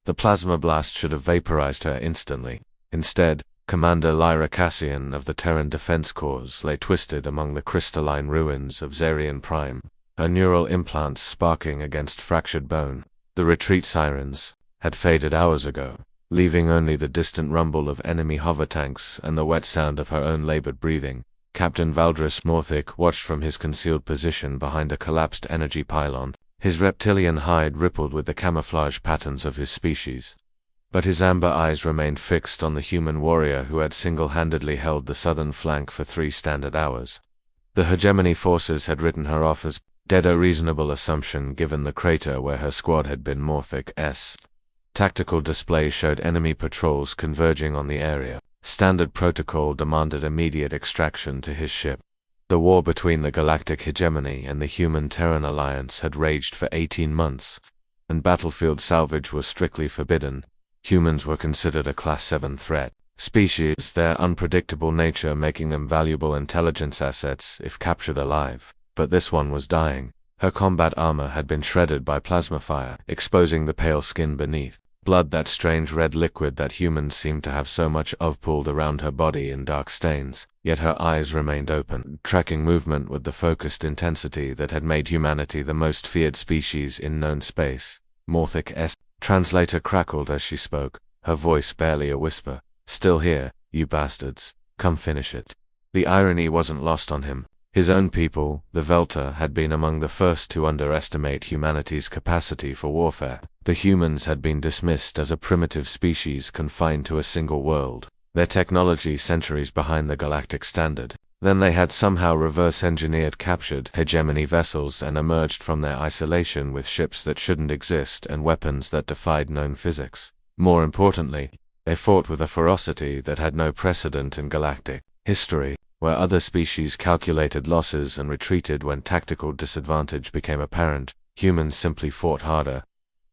The plasma blast should have vaporized her instantly. Instead, Commander Lyra Cassian of the Terran Defense Corps lay twisted among the crystalline ruins of Zarian Prime, her neural implants sparking against fractured bone. The retreat sirens had faded hours ago, leaving only the distant rumble of enemy hover tanks and the wet sound of her own labored breathing. Captain Valdris Morthic watched from his concealed position behind a collapsed energy pylon. His reptilian hide rippled with the camouflage patterns of his species. But his amber eyes remained fixed on the human warrior who had single-handedly held the southern flank for 3 standard hours. The hegemony forces had written her off as dead, a reasonable assumption given the crater where her squad had been. Morthic's tactical display showed enemy patrols converging on the area. Standard protocol demanded immediate extraction to his ship. The war between the galactic hegemony and the human-Terran alliance had raged for 18 months, and battlefield salvage was strictly forbidden. Humans were considered a Class 7 threat species, their unpredictable nature making them valuable intelligence assets if captured alive. But this one was dying. Her combat armor had been shredded by plasma fire, exposing the pale skin beneath. Blood, that strange red liquid that humans seemed to have so much of, pooled around her body in dark stains, yet her eyes remained open, tracking movement with the focused intensity that had made humanity the most feared species in known space. Morthic's translator crackled as she spoke, her voice barely a whisper. "Still here, you bastards. Come finish it." The irony wasn't lost on him. His own people, the Velta, had been among the first to underestimate humanity's capacity for warfare. The humans had been dismissed as a primitive species confined to a single world, their technology centuries behind the galactic standard. Then they had somehow reverse-engineered captured hegemony vessels and emerged from their isolation with ships that shouldn't exist and weapons that defied known physics. More importantly, they fought with a ferocity that had no precedent in galactic history, where other species calculated losses and retreated when tactical disadvantage became apparent. Humans simply fought harder.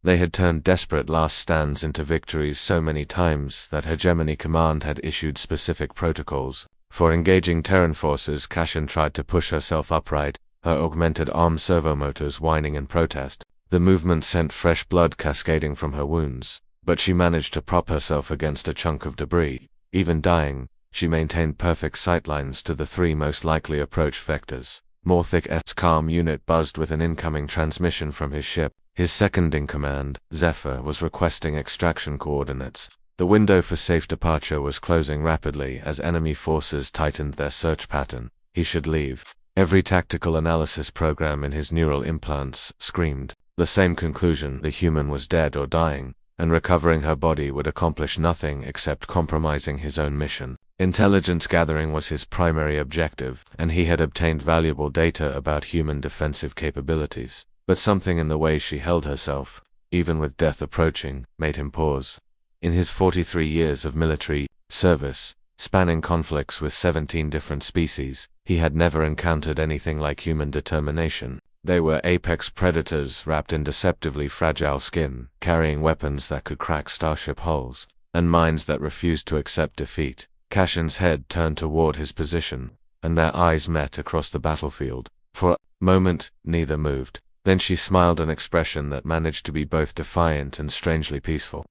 They had turned desperate last stands into victories so many times that Hegemony Command had issued specific protocols for engaging Terran forces. Cassian tried to push herself upright, her augmented arm servomotors whining in protest. The movement sent fresh blood cascading from her wounds, but she managed to prop herself against a chunk of debris. Even dying, she maintained perfect sightlines to the 3 most likely approach vectors. Morthic's calm unit buzzed with an incoming transmission from his ship. His second-in-command, Zephyr, was requesting extraction coordinates. The window for safe departure was closing rapidly as enemy forces tightened their search pattern. He should leave. Every tactical analysis program in his neural implants screamed the same conclusion: the human was dead or dying, and recovering her body would accomplish nothing except compromising his own mission. Intelligence gathering was his primary objective, and he had obtained valuable data about human defensive capabilities. But something in the way she held herself, even with death approaching, made him pause. In his 43 years of military service, spanning conflicts with 17 different species, he had never encountered anything like human determination. They were apex predators wrapped in deceptively fragile skin, carrying weapons that could crack starship hulls, and minds that refused to accept defeat. Cassian's head turned toward his position, and their eyes met across the battlefield. For a moment, neither moved. Then she smiled, an expression that managed to be both defiant and strangely peaceful.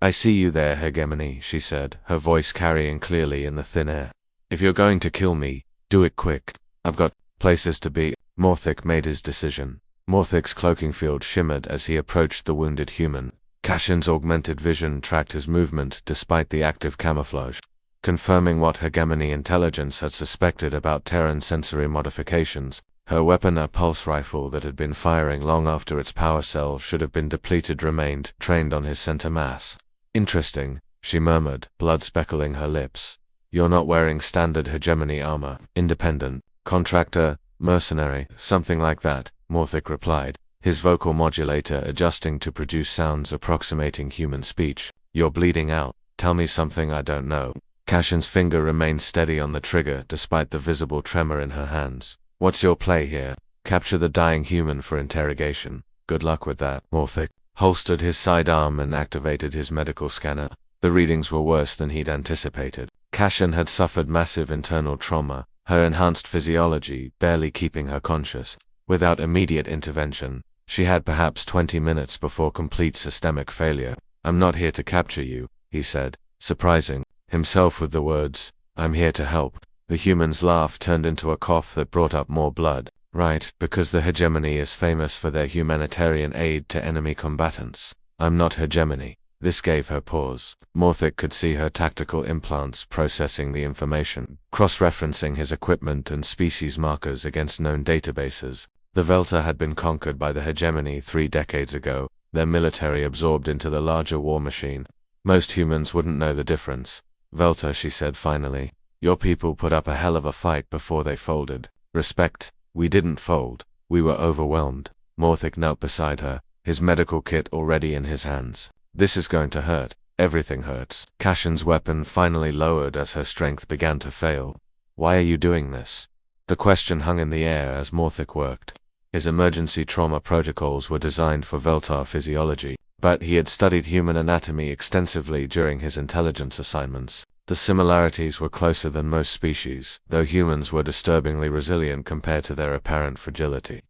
"I see you there, Hegemony," she said, her voice carrying clearly in the thin air. "If you're going to kill me, do it quick. I've got places to be." Morthic made his decision. Morthic's cloaking field shimmered as he approached the wounded human. Cassian's augmented vision tracked his movement despite the active camouflage, confirming what Hegemony intelligence had suspected about Terran sensory modifications. Her weapon, a pulse rifle that had been firing long after its power cell should have been depleted, remained trained on his center mass. "Interesting," she murmured, blood speckling her lips. "You're not wearing standard Hegemony armor. Independent, contractor, mercenary, something like that," Morthic replied, his vocal modulator adjusting to produce sounds approximating human speech. "You're bleeding out. Tell me something I don't know." Cassian's finger remained steady on the trigger despite the visible tremor in her hands. "What's your play here? Capture the dying human for interrogation. Good luck with that." Morthic holstered his sidearm and activated his medical scanner. The readings were worse than he'd anticipated. Cassian had suffered massive internal trauma, her enhanced physiology barely keeping her conscious. Without immediate intervention, she had perhaps 20 minutes before complete systemic failure. I'm not here to capture you, he said, surprising himself with the words, I'm here to help. The human's laugh turned into a cough that brought up more blood. Right, because the hegemony is famous for their humanitarian aid to enemy combatants. I'm not hegemony. This gave her pause. Morthic could see her tactical implants processing the information, cross-referencing his equipment and species markers against known databases. The Velta had been conquered by the hegemony 3 decades ago, their military absorbed into the larger war machine. Most humans wouldn't know the difference. Velta, she said finally, your people put up a hell of a fight before they folded. Respect. We didn't fold. We were overwhelmed. Morthic knelt beside her, his medical kit already in his hands. This is going to hurt. Everything hurts. Cashin's weapon finally lowered as her strength began to fail. Why are you doing this? The question hung in the air as Morthic worked. His emergency trauma protocols were designed for Veltar physiology, but he had studied human anatomy extensively during his intelligence assignments. The similarities were closer than most species, though humans were disturbingly resilient compared to their apparent fragility.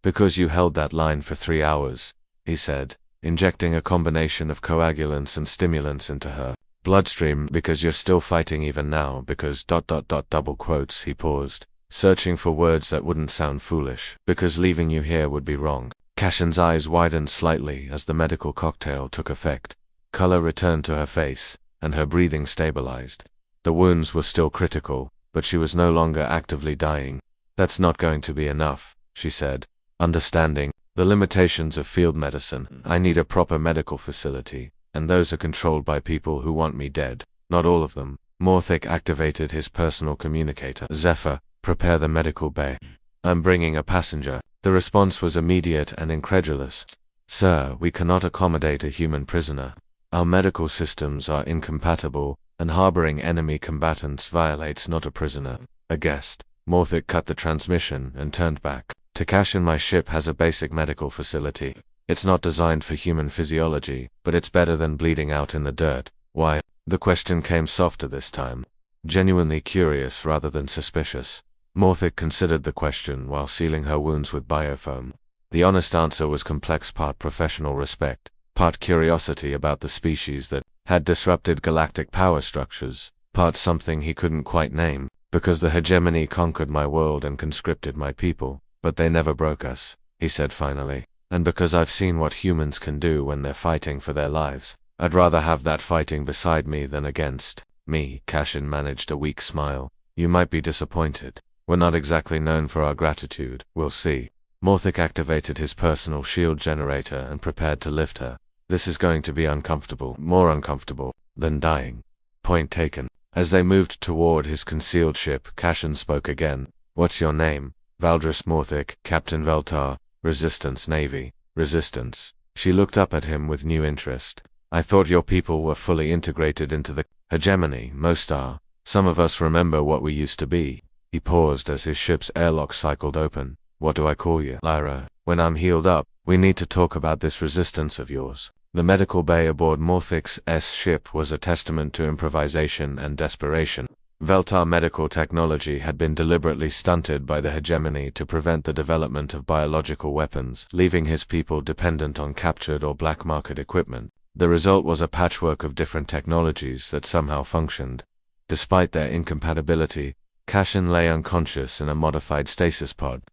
Because you held that line for 3 hours, he said, injecting a combination of coagulants and stimulants into her bloodstream. Because you're still fighting even now, because ... double quotes, he paused, searching for words that wouldn't sound foolish. Because leaving you here would be wrong. Cashin's eyes widened slightly as the medical cocktail took effect. Color returned to her face, and her breathing stabilized. The wounds were still critical, but she was no longer actively dying. That's not going to be enough, she said, understanding the limitations of field medicine. I need a proper medical facility, and those are controlled by people who want me dead. Not all of them. Morthic activated his personal communicator. Zephyr, prepare the medical bay. I'm bringing a passenger. The response was immediate and incredulous. Sir, we cannot accommodate a human prisoner. Our medical systems are incompatible, and harboring enemy combatants violates not a prisoner, a guest. Morthic cut the transmission and turned back. Cashin, my ship has a basic medical facility. It's not designed for human physiology, but it's better than bleeding out in the dirt. Why? The question came softer this time, genuinely curious rather than suspicious. Morthic considered the question while sealing her wounds with biofoam. The honest answer was complex, part professional respect, part curiosity about the species that had disrupted galactic power structures, part something he couldn't quite name. Because the hegemony conquered my world and conscripted my people, but they never broke us, he said finally. And because I've seen what humans can do when they're fighting for their lives, I'd rather have that fighting beside me than against me. Cashin managed a weak smile. You might be disappointed. We're not exactly known for our gratitude. We'll see. Morthic activated his personal shield generator and prepared to lift her. This is going to be uncomfortable, more uncomfortable than dying. Point taken. As they moved toward his concealed ship, Cashin spoke again. What's your name? Valdris Morthic, Captain Veltar, Resistance Navy. Resistance. She looked up at him with new interest. I thought your people were fully integrated into the hegemony. Most are. Some of us remember what we used to be. He paused as his ship's airlock cycled open. What do I call you? Lyra. When I'm healed up, we need to talk about this resistance of yours. The medical bay aboard Morthic's ship was a testament to improvisation and desperation. Veltar medical technology had been deliberately stunted by the hegemony to prevent the development of biological weapons, leaving his people dependent on captured or black market equipment. The result was a patchwork of different technologies that somehow functioned. Despite their incompatibility, Cashin lay unconscious in a modified stasis pod,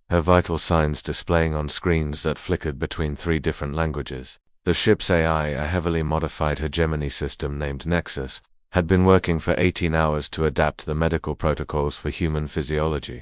her vital signs displaying on screens that flickered between 3 different languages. The ship's AI, a heavily modified hegemony system named Nexus, had been working for 18 hours to adapt the medical protocols for human physiology.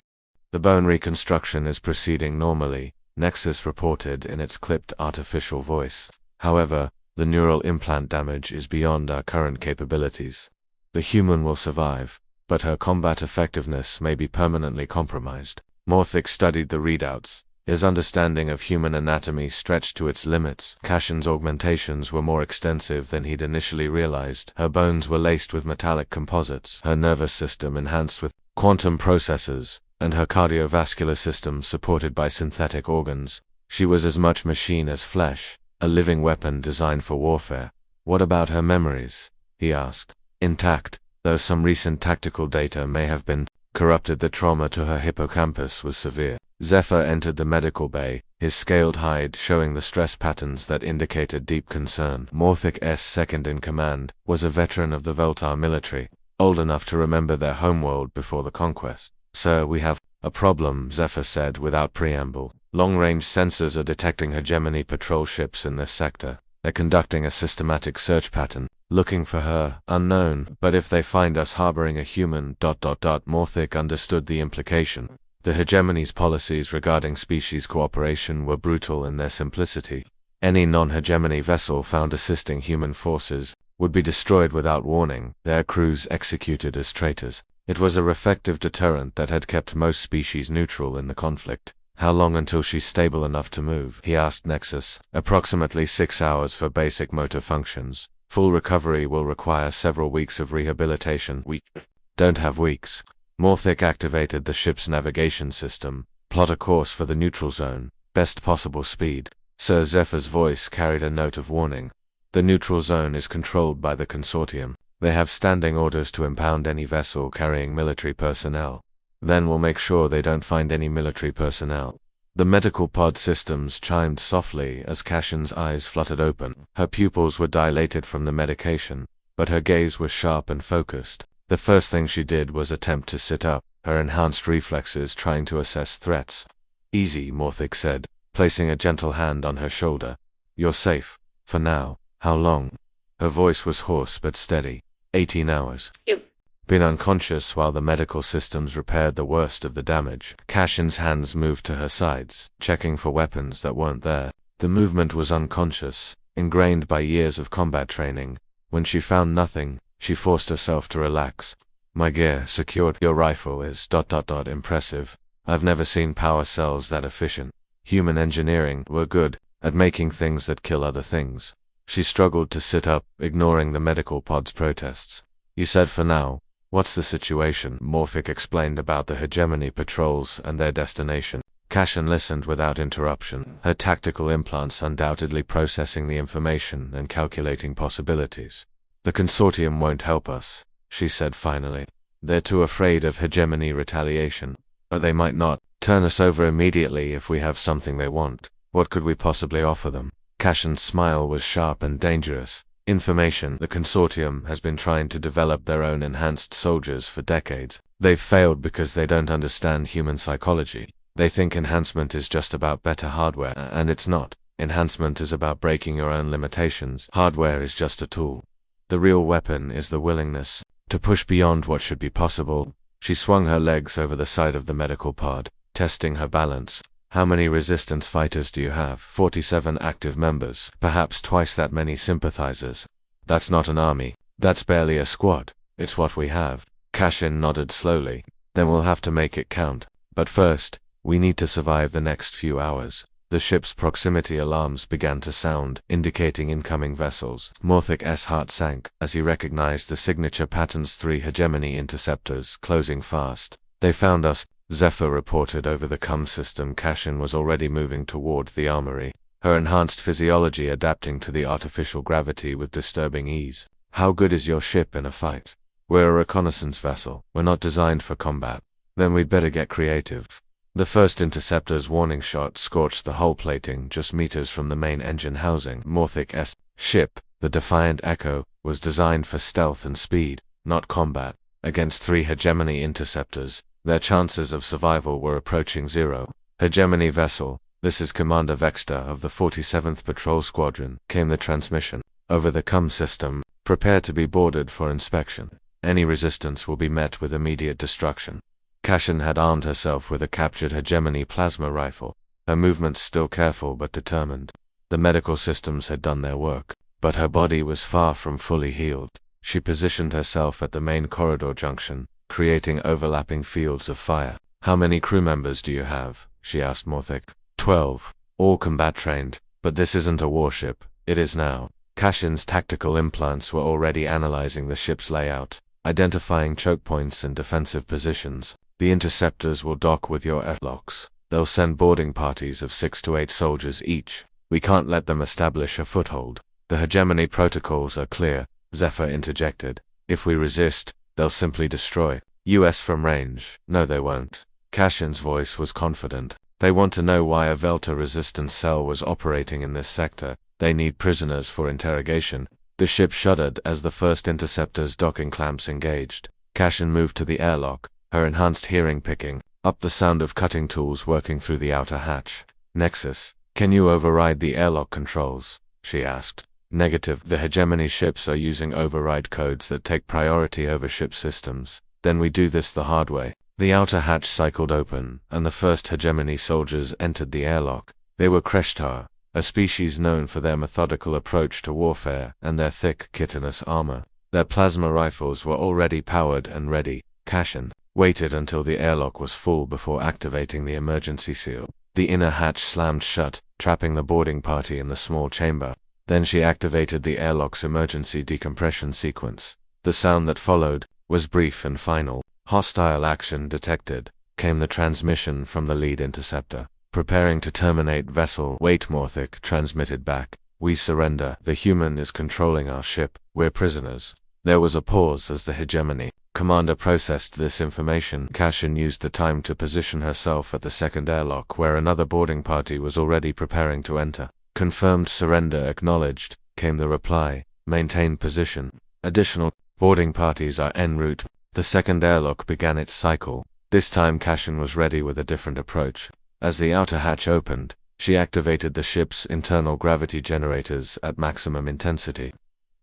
The bone reconstruction is proceeding normally, Nexus reported in its clipped artificial voice. However, the neural implant damage is beyond our current capabilities. The human will survive, but her combat effectiveness may be permanently compromised. Morthic studied the readouts. His understanding of human anatomy stretched to its limits. Cashin's augmentations were more extensive than he'd initially realized. Her bones were laced with metallic composites, her nervous system enhanced with quantum processors, and her cardiovascular system supported by synthetic organs. She was as much machine as flesh, a living weapon designed for warfare. What about her memories? He asked. Intact, though some recent tactical data may have been corrupted. The trauma to her hippocampus was severe. Zephyr entered the medical bay, his scaled hide showing the stress patterns that indicated deep concern. Morthic's second-in-command was a veteran of the Voltar military, old enough to remember their homeworld before the conquest. "Sir, we have a problem," Zephyr said without preamble. "Long-range sensors are detecting hegemony patrol ships in this sector. They're conducting a systematic search pattern, looking for her, unknown, but if they find us harboring a human... Morthic understood the implication. The hegemony's policies regarding species cooperation were brutal in their simplicity. Any non-hegemony vessel found assisting human forces would be destroyed without warning, their crews executed as traitors. It was a effective deterrent that had kept most species neutral in the conflict. "How long until she's stable enough to move?" he asked Nexus. "Approximately 6 hours for basic motor functions. Full recovery will require several weeks of rehabilitation." "We don't have weeks." Morthic activated the ship's navigation system. "Plot a course for the neutral zone. Best possible speed." Sir Zephyr's voice carried a note of warning. "The neutral zone is controlled by the consortium. They have standing orders to impound any vessel carrying military personnel. Then we'll make sure they don't find any military personnel." The medical pod systems chimed softly as Cashin's eyes fluttered open. Her pupils were dilated from the medication, but her gaze was sharp and focused. The first thing she did was attempt to sit up, her enhanced reflexes trying to assess threats. "Easy," Morthic said, placing a gentle hand on her shoulder. "You're safe. For now." "How long?" Her voice was hoarse but steady. 18 hours. Been unconscious while the medical systems repaired the worst of the damage. Cashin's hands moved to her sides, checking for weapons that weren't there. The movement was unconscious, ingrained by years of combat training. When she found nothing, she forced herself to relax. "My gear secured. Your rifle is... impressive. I've never seen power cells that efficient. Human engineering were good at making things that kill other things." She struggled to sit up, ignoring the medical pod's protests. "You said for now. What's the situation?" Morphic explained about the hegemony patrols and their destination. Cashin listened without interruption, her tactical implants undoubtedly processing the information and calculating possibilities. "The consortium won't help us," she said finally. "They're too afraid of hegemony retaliation. But they might not turn us over immediately if we have something they want. What could we possibly offer them?" Cashin's smile was sharp and dangerous. "Information. The consortium has been trying to develop their own enhanced soldiers for decades. They've failed because they don't understand human psychology. They think enhancement is just about better hardware, and it's not. Enhancement is about breaking your own limitations. Hardware is just a tool. The real weapon is the willingness to push beyond what should be possible." She swung her legs over the side of the medical pod, testing her balance. "How many resistance fighters do you have?" 47 active members, perhaps twice that many sympathizers. "That's not an army. That's barely a squad. It's what we have." Cashin nodded slowly. "Then we'll have to make it count. But first, we need to survive the next few hours." The ship's proximity alarms began to sound, indicating incoming vessels. Morthic's heart sank as he recognized the signature pattern's 3 hegemony interceptors closing fast. "They found us," Zephyr reported over the comm system. Cashin was already moving toward the armory, her enhanced physiology adapting to the artificial gravity with disturbing ease. "How good is your ship in a fight?" "We're a reconnaissance vessel. We're not designed for combat." "Then we'd better get creative." The first interceptor's warning shot scorched the hull plating just meters from the main engine housing. Morthic's ship, the Defiant Echo, was designed for stealth and speed, not combat. Against 3 hegemony interceptors, their chances of survival were approaching 0. "Hegemony vessel, this is Commander Vexter of the 47th Patrol Squadron," came the transmission. Over the comm system, "Prepare to be boarded for inspection. Any resistance will be met with immediate destruction." Cashin had armed herself with a captured hegemony plasma rifle, her movements still careful but determined. The medical systems had done their work, but her body was far from fully healed. She positioned herself at the main corridor junction, creating overlapping fields of fire. "How many crew members do you have?" she asked Morthic. 12, all combat trained, but this isn't a warship. It is now. Cashin's tactical implants were already analyzing the ship's layout, identifying choke points and defensive positions. "The interceptors will dock with your airlocks. They'll send boarding parties of 6 to 8 soldiers each. We can't let them establish a foothold." "The hegemony protocols are clear," Zephyr interjected. "If we resist, they'll simply destroy us from range." "No, they won't." Cashin's voice was confident. They want to know why a Velta-resistant cell was operating in this sector. They need prisoners for interrogation. The ship shuddered as the first interceptor's docking clamps engaged. Cashin moved to the airlock, her enhanced hearing picking up the sound of cutting tools working through the outer hatch. Nexus, can you override the airlock controls? She asked. Negative. The hegemony ships are using override codes that take priority over ship systems. Then we do this the hard way. The outer hatch cycled open, and the first hegemony soldiers entered the airlock. They were Kreshtar, a species known for their methodical approach to warfare and their thick, chitinous armor. Their plasma rifles were already powered and ready. Cashin waited until the airlock was full before activating the emergency seal. The inner hatch slammed shut, trapping the boarding party in the small chamber. Then she activated the airlock's emergency decompression sequence. The sound that followed was brief and final. Hostile action detected, came the transmission from the lead interceptor. Preparing to terminate vessel. Wait, Morthic transmitted back. We surrender. The human is controlling our ship. We're prisoners. There was a pause as the hegemony commander processed this information. Cashin used the time to position herself at the second airlock where another boarding party was already preparing to enter. Confirmed surrender acknowledged, came the reply. Maintain position. Additional boarding parties are en route. The second airlock began its cycle. This time Cashin was ready with a different approach. As the outer hatch opened, she activated the ship's internal gravity generators at maximum intensity.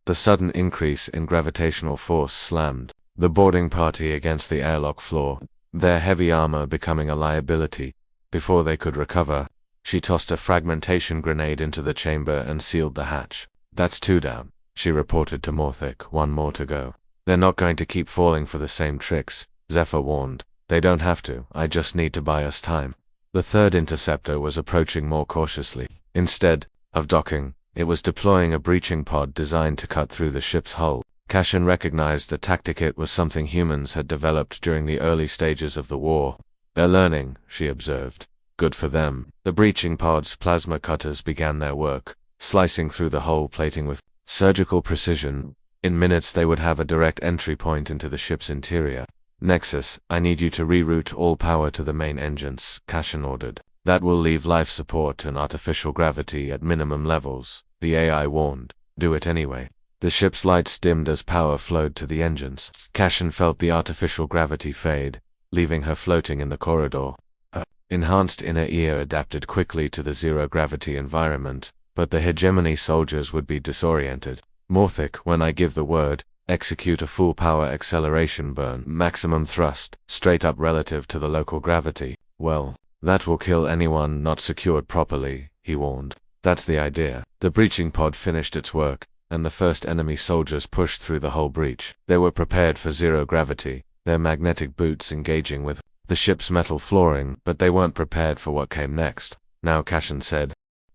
The sudden increase in gravitational force slammed the boarding party against the airlock floor, their heavy armor becoming a liability. Before they could recover, she tossed a fragmentation grenade into the chamber and sealed the hatch. That's 2 down, she reported to Morthic. 1 more to go. They're not going to keep falling for the same tricks, Zephyr warned. They don't have to, I just need to buy us time. The third interceptor was approaching more cautiously. Instead of docking, it was deploying a breaching pod designed to cut through the ship's hull. Cashin recognized the tactic was something humans had developed during the early stages of the war. They're learning, she observed. Good for them. The breaching pod's plasma cutters began their work, slicing through the hull plating with surgical precision. In minutes they would have a direct entry point into the ship's interior. Nexus, I need you to reroute all power to the main engines, Cashin ordered. That will leave life support and artificial gravity at minimum levels, the AI warned. Do it anyway. The ship's lights dimmed as power flowed to the engines. Cashin felt the artificial gravity fade, leaving her floating in the corridor. Her enhanced inner ear adapted quickly to the zero-gravity environment, but the hegemony soldiers would be disoriented. Morthic, when I give the word, execute a full power acceleration burn, maximum thrust, straight up relative to the local gravity. Well, that will kill anyone not secured properly, he warned. That's the idea. The breaching pod finished its work, and the first enemy soldiers pushed through the hull breach. They were prepared for zero gravity, their magnetic boots engaging with the ship's metal flooring, but they weren't prepared for what came next. Now, Cashin said.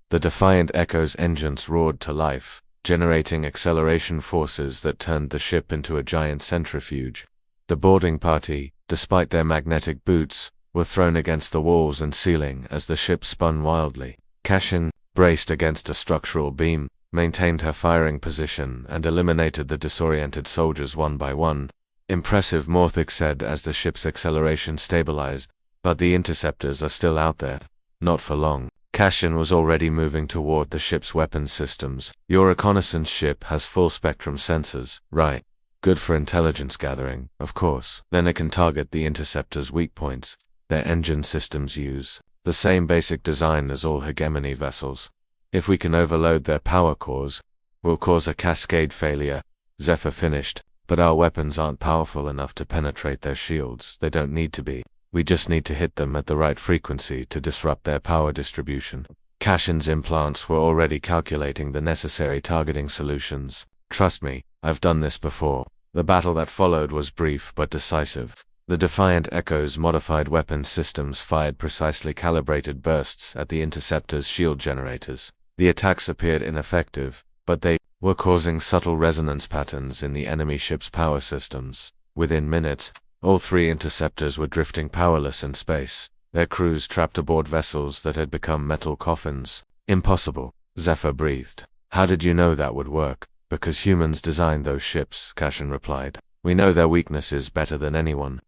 The Defiant Echo's engines roared to life, generating acceleration forces that turned the ship into a giant centrifuge. The boarding party, despite their magnetic boots, were thrown against the walls and ceiling as the ship spun wildly. Cashin, braced against a structural beam, maintained her firing position and eliminated the disoriented soldiers one by one. Impressive, Morthic said as the ship's acceleration stabilized, but the interceptors are still out there. Not for long. Cashin was already moving toward the ship's weapons systems. Your reconnaissance ship has full-spectrum sensors, right? Good for intelligence gathering, of course. Then it can target the interceptors' weak points. Their engine systems use the same basic design as all hegemony vessels. If we can overload their power cores, we'll cause a cascade failure. Zephyr finished, but our weapons aren't powerful enough to penetrate their shields. They don't need to be. We just need to hit them at the right frequency to disrupt their power distribution. Cashin's implants were already calculating the necessary targeting solutions. Trust me, I've done this before. The battle that followed was brief but decisive. The Defiant Echo's modified weapons systems fired precisely calibrated bursts at the interceptor's shield generators. The attacks appeared ineffective, but they were causing subtle resonance patterns in the enemy ship's power systems. Within minutes, all 3 interceptors were drifting powerless in space, their crews trapped aboard vessels that had become metal coffins. Impossible, Zephyr breathed. How did you know that would work? Because humans designed those ships, Cashin replied. We know their weaknesses better than anyone.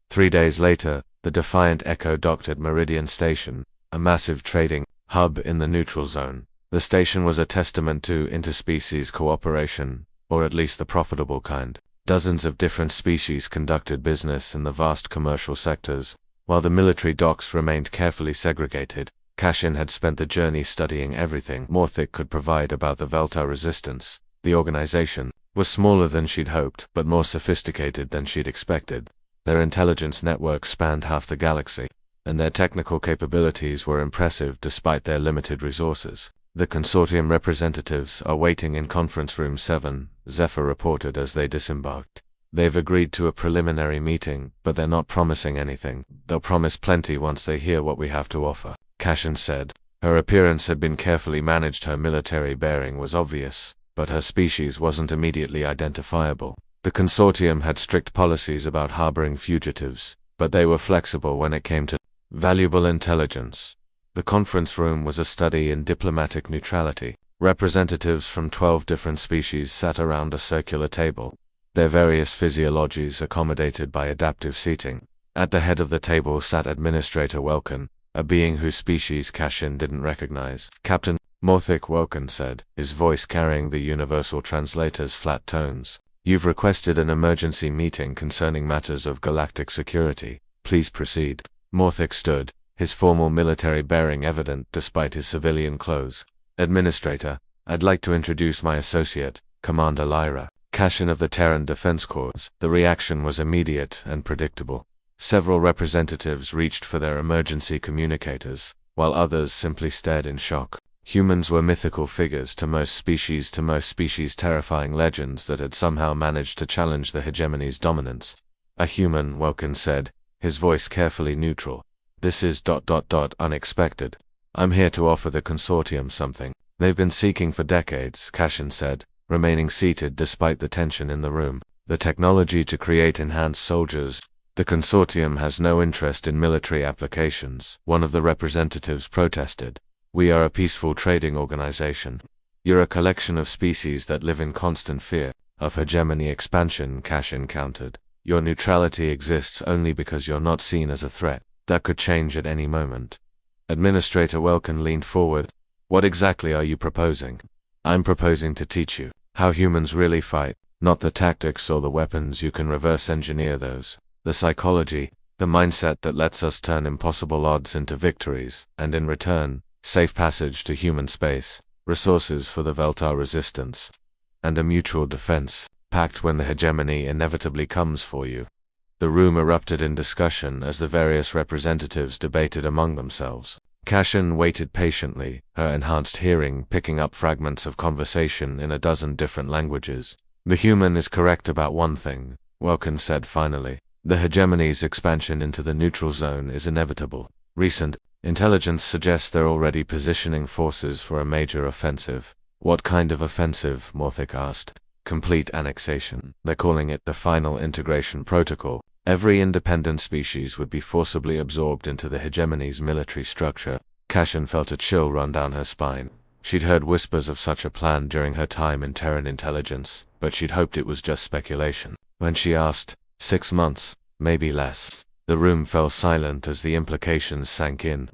3 days later, the Defiant Echo docked at Meridian Station, a massive trading hub in the neutral zone. The station was a testament to interspecies cooperation, or at least the profitable kind. Dozens of different species conducted business in the vast commercial sectors, while the military docks remained carefully segregated. Kashin had spent the journey studying everything Morthic could provide about the Veltar resistance. The organization was smaller than she'd hoped, but more sophisticated than she'd expected. Their intelligence network spanned half the galaxy, and their technical capabilities were impressive despite their limited resources. The consortium representatives are waiting in conference room 7, Zephyr reported as they disembarked. They've agreed to a preliminary meeting, but they're not promising anything. They'll promise plenty once they hear what we have to offer, Kashin said. Her appearance had been carefully managed. Her military bearing was obvious, but her species wasn't immediately identifiable. The consortium had strict policies about harboring fugitives, but they were flexible when it came to valuable intelligence. The conference room was a study in diplomatic neutrality. Representatives from 12 different species sat around a circular table, their various physiologies accommodated by adaptive seating. At the head of the table sat Administrator Welkin, a being whose species Kashin didn't recognize. Captain Morthic Welkin said, his voice carrying the universal translator's flat tones. You've requested an emergency meeting concerning matters of galactic security. Please proceed. Morthic stood, his formal military bearing evident despite his civilian clothes. Administrator, I'd like to introduce my associate, Commander Lyra, Kashin of the Terran Defense Corps. The reaction was immediate and predictable. Several representatives reached for their emergency communicators, while others simply stared in shock. Humans were mythical figures to most species, terrifying legends that had somehow managed to challenge the hegemony's dominance. A human, Welkin said, his voice carefully neutral. This is unexpected. I'm here to offer the consortium something they've been seeking for decades, Kashin said, remaining seated despite the tension in the room. The technology to create enhanced soldiers. The consortium has no interest in military applications, one of the representatives protested. We are a peaceful trading organization. You're a collection of species that live in constant fear of hegemony expansion, Kashin countered. Your neutrality exists only because you're not seen as a threat. That could change at any moment. Administrator Welkin leaned forward. What exactly are you proposing? I'm proposing to teach you how humans really fight, not the tactics or the weapons. You can reverse engineer those. The psychology, the mindset that lets us turn impossible odds into victories, and in return, safe passage to human space, resources for the Veltar resistance, and a mutual defense, pact when the hegemony inevitably comes for you. The room erupted in discussion as the various representatives debated among themselves. Kashin waited patiently, her enhanced hearing picking up fragments of conversation in a dozen different languages. The human is correct about one thing, Welkin said finally. The hegemony's expansion into the neutral zone is inevitable. Recent intelligence suggests they're already positioning forces for a major offensive. What kind of offensive? Morthic asked. Complete annexation. They're calling it the final integration protocol. Every independent species would be forcibly absorbed into the hegemony's military structure. Kashin felt a chill run down her spine. She'd heard whispers of such a plan during her time in Terran intelligence, but she'd hoped it was just speculation. When she asked, 6 months, maybe less. The room fell silent as the implications sank in.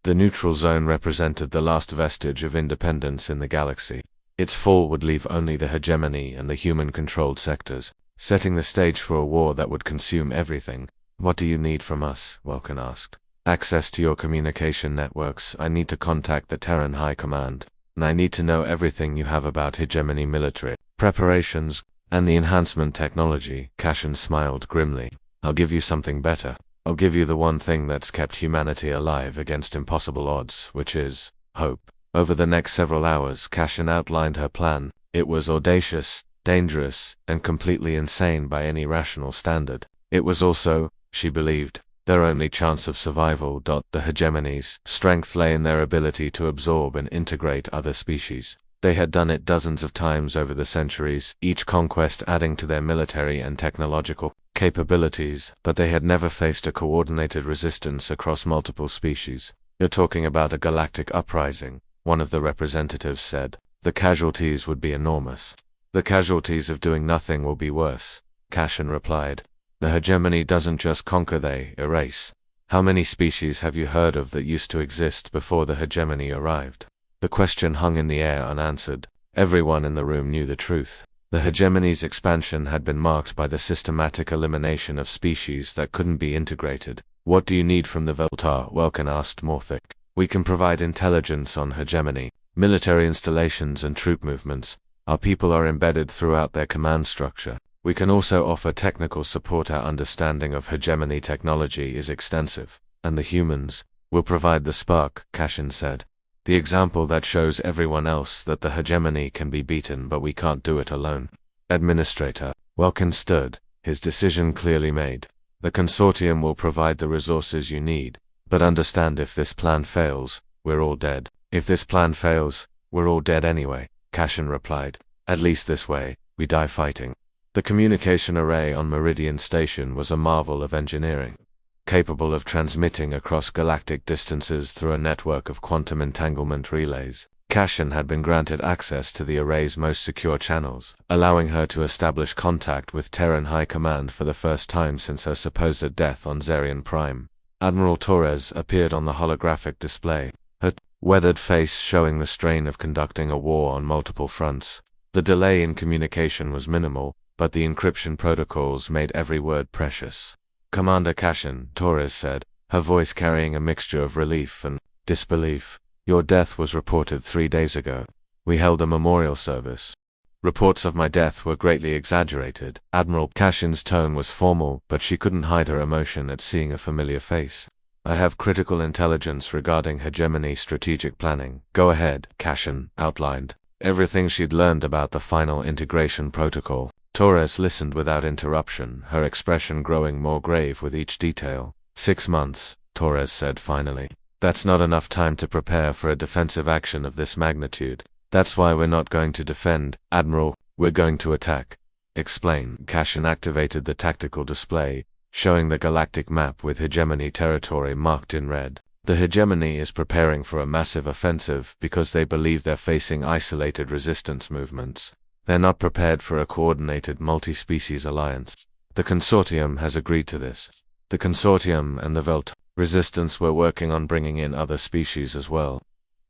The neutral zone represented the last vestige of independence in the galaxy. Its fall would leave only the hegemony and the human-controlled sectors, setting the stage for a war that would consume everything. What do you need from us? Welkin asked. Access to your communication networks. I need to contact the Terran High Command, and I need to know everything you have about hegemony military preparations and the enhancement technology. Kashin smiled grimly. I'll give you something better. I'll give you the one thing that's kept humanity alive against impossible odds, which is hope. Over the next several hours, Kashin outlined her plan. It was audacious, dangerous, and completely insane by any rational standard. It was also, she believed, their only chance of survival. The hegemony's strength lay in their ability to absorb and integrate other species. They had done it dozens of times over the centuries, each conquest adding to their military and technological capabilities, but they had never faced a coordinated resistance across multiple species. You're talking about a galactic uprising, one of the representatives said. The casualties would be enormous. The casualties of doing nothing will be worse, Kashin replied. The hegemony doesn't just conquer, they erase. How many species have you heard of that used to exist before the hegemony arrived? The question hung in the air unanswered. Everyone in the room knew the truth. The hegemony's expansion had been marked by the systematic elimination of species that couldn't be integrated. What do you need from the Veltar? Welkin asked Morthic. We can provide intelligence on hegemony, military installations and troop movements. Our people are embedded throughout their command structure. We can also offer technical support. Our understanding of hegemony technology is extensive. And the humans will provide the spark, Cashin said. The example that shows everyone else that the hegemony can be beaten, but we can't do it alone. Administrator Welkin stood, his decision clearly made. The consortium will provide the resources you need, but understand if this plan fails, we're all dead. If this plan fails, we're all dead anyway, Cashin replied. At least this way, we die fighting. The communication array on Meridian Station was a marvel of engineering. Capable of transmitting across galactic distances through a network of quantum entanglement relays, Cashin had been granted access to the array's most secure channels, allowing her to establish contact with Terran High Command for the first time since her supposed death on Zarian Prime. Admiral Torres appeared on the holographic display, her weathered face showing the strain of conducting a war on multiple fronts. The delay in communication was minimal, but the encryption protocols made every word precious. Commander Cashin, Torres said, her voice carrying a mixture of relief and disbelief. Your death was reported 3 days ago. We held a memorial service. Reports of my death were greatly exaggerated. Admiral Cashin's tone was formal, but she couldn't hide her emotion at seeing a familiar face. I have critical intelligence regarding hegemony strategic planning. Go ahead, Cashin outlined everything she'd learned about the final integration protocol. Torres listened without interruption, her expression growing more grave with each detail. 6 months, Torres said finally. That's not enough time to prepare for a defensive action of this magnitude. That's why we're not going to defend, Admiral, we're going to attack. Explain. Cashin activated the tactical display, showing the galactic map with hegemony territory marked in red. The hegemony is preparing for a massive offensive because they believe they're facing isolated resistance movements. They're not prepared for a coordinated multi-species alliance. The consortium has agreed to this. The consortium and the Velt resistance were working on bringing in other species as well.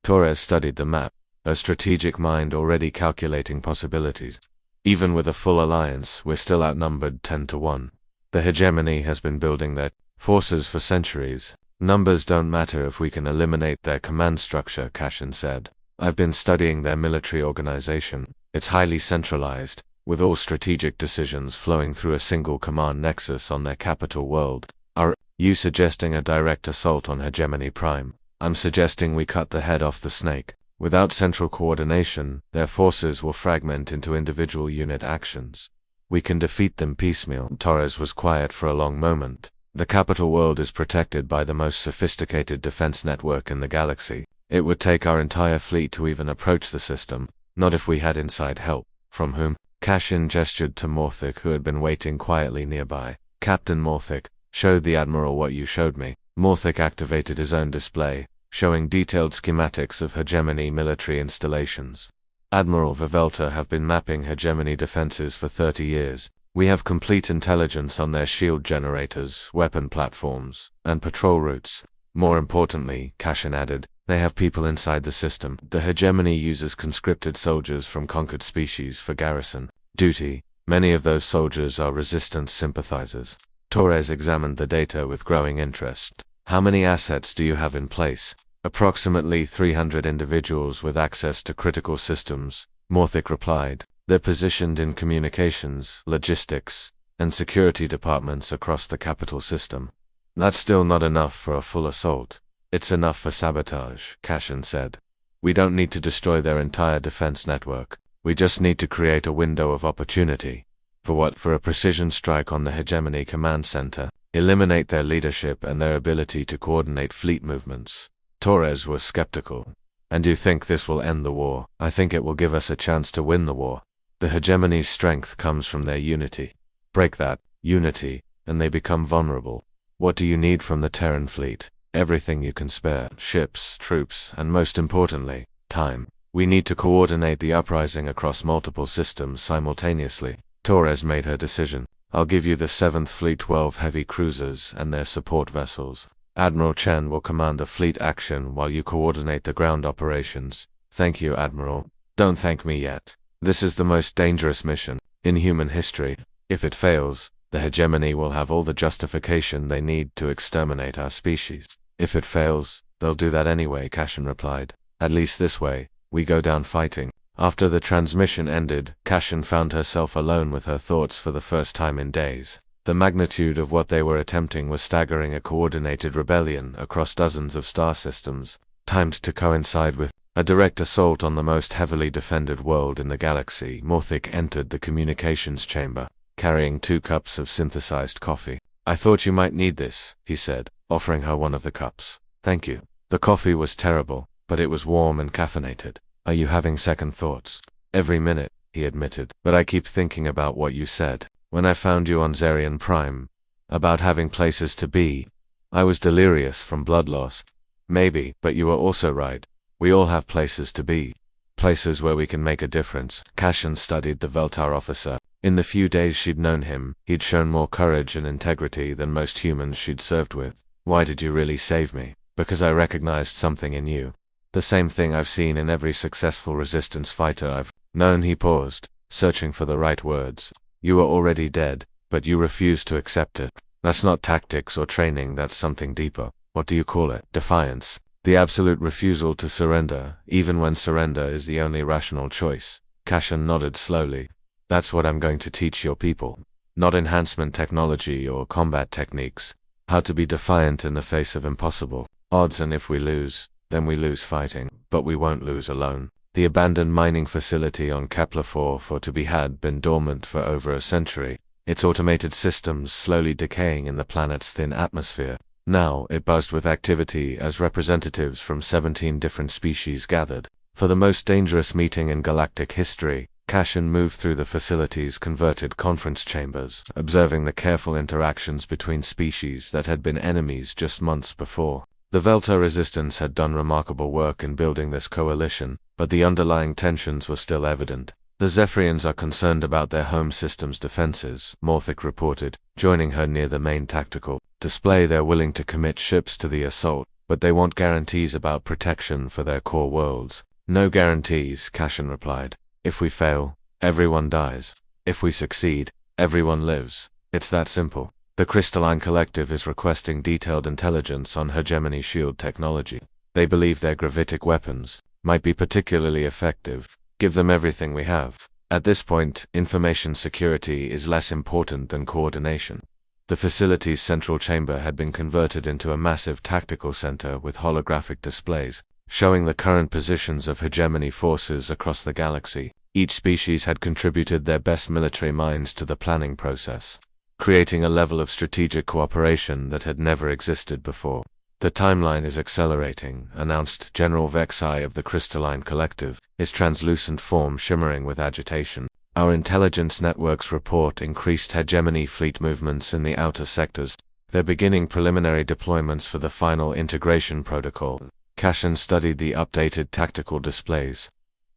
Torres studied the map, her strategic mind already calculating possibilities. Even with a full alliance, we're still outnumbered 10-1. The hegemony has been building their forces for centuries. Numbers don't matter if we can eliminate their command structure, Cashin said. I've been studying their military organization. It's highly centralized, with all strategic decisions flowing through a single command nexus on their capital world. Are you suggesting a direct assault on Hegemony Prime? I'm suggesting we cut the head off the snake. Without central coordination, their forces will fragment into individual unit actions. We can defeat them piecemeal. Torres was quiet for a long moment. The capital world is protected by the most sophisticated defense network in the galaxy. It would take our entire fleet to even approach the system. Not if we had inside help. From whom? Cashin gestured to Morthic, who had been waiting quietly nearby. Captain Morthic, show the Admiral what you showed me. Morthic activated his own display, showing detailed schematics of hegemony military installations. Admiral Vivelta have been mapping hegemony defenses for 30 years. We have complete intelligence on their shield generators, weapon platforms, and patrol routes. More importantly, Cashin added, they have people inside the system. The hegemony uses conscripted soldiers from conquered species for garrison duty. Many of those soldiers are resistance sympathizers. Torres examined the data with growing interest. How many assets do you have in place? Approximately 300 individuals with access to critical systems, Morthic replied. They're positioned in communications, logistics, and security departments across the capital system. That's still not enough for a full assault. It's enough for sabotage, Cashin said. We don't need to destroy their entire defense network. We just need to create a window of opportunity. For what? For a precision strike on the Hegemony Command Center. Eliminate their leadership and their ability to coordinate fleet movements. Torres was skeptical. And you think this will end the war? I think it will give us a chance to win the war. The hegemony's strength comes from their unity. Break that unity, and they become vulnerable. What do you need from the Terran fleet? Everything you can spare. Ships, troops, and most importantly, time. We need to coordinate the uprising across multiple systems simultaneously. Torres made her decision. I'll give you the 7th Fleet 12 heavy cruisers and their support vessels. Admiral Chen will command the fleet action while you coordinate the ground operations. Thank you, Admiral. Don't thank me yet. This is the most dangerous mission in human history. If it fails, the hegemony will have all the justification they need to exterminate our species. If it fails, they'll do that anyway, Cashin replied. At least this way, we go down fighting. After the transmission ended, Cashin found herself alone with her thoughts for the first time in days. The magnitude of what they were attempting was staggering. A coordinated rebellion across dozens of star systems, timed to coincide with a direct assault on the most heavily defended world in the galaxy. Morthic entered the communications chamber, carrying 2 cups of synthesized coffee. I thought you might need this, he said, offering her one of the cups. Thank you. The coffee was terrible, but it was warm and caffeinated. Are you having second thoughts? Every minute, he admitted. But I keep thinking about what you said. When I found you on Zarian Prime, about having places to be, I was delirious from blood loss. Maybe, but you were also right. We all have places to be. Places where we can make a difference. Cashin studied the Veltar officer. In the few days she'd known him, he'd shown more courage and integrity than most humans she'd served with. Why did you really save me? Because I recognized something in you. The same thing I've seen in every successful resistance fighter I've known. He paused, searching for the right words. You were already dead, but you refused to accept it. That's not tactics or training, that's something deeper. What do you call it? Defiance. The absolute refusal to surrender, even when surrender is the only rational choice. Cashin nodded slowly. That's what I'm going to teach your people. Not enhancement technology or combat techniques. How to be defiant in the face of impossible odds, and if we lose, then we lose fighting. But we won't lose alone. The abandoned mining facility on Kepler-4 to be had been dormant for over a century, its automated systems slowly decaying in the planet's thin atmosphere. Now it buzzed with activity as representatives from 17 different species gathered. For the most dangerous meeting in galactic history, Cashin moved through the facility's converted conference chambers, observing the careful interactions between species that had been enemies just months before. The Veltar resistance had done remarkable work in building this coalition, but the underlying tensions were still evident. The Zephyrians are concerned about their home system's defenses, Morthic reported, joining her near the main tactical display. They're willing to commit ships to the assault, but they want guarantees about protection for their core worlds. No guarantees, Cashin replied. If we fail, everyone dies. If we succeed, everyone lives. It's that simple. The Crystalline Collective is requesting detailed intelligence on hegemony shield technology. They believe their gravitic weapons might be particularly effective. Give them everything we have. At this point, information security is less important than coordination. The facility's central chamber had been converted into a massive tactical center with holographic displays, showing the current positions of hegemony forces across the galaxy. Each species had contributed their best military minds to the planning process, creating a level of strategic cooperation that had never existed before. The timeline is accelerating, announced General Vexai of the Crystalline Collective, his translucent form shimmering with agitation. Our intelligence networks report increased hegemony fleet movements in the outer sectors. They're beginning preliminary deployments for the final integration protocol. Cashin studied the updated tactical displays.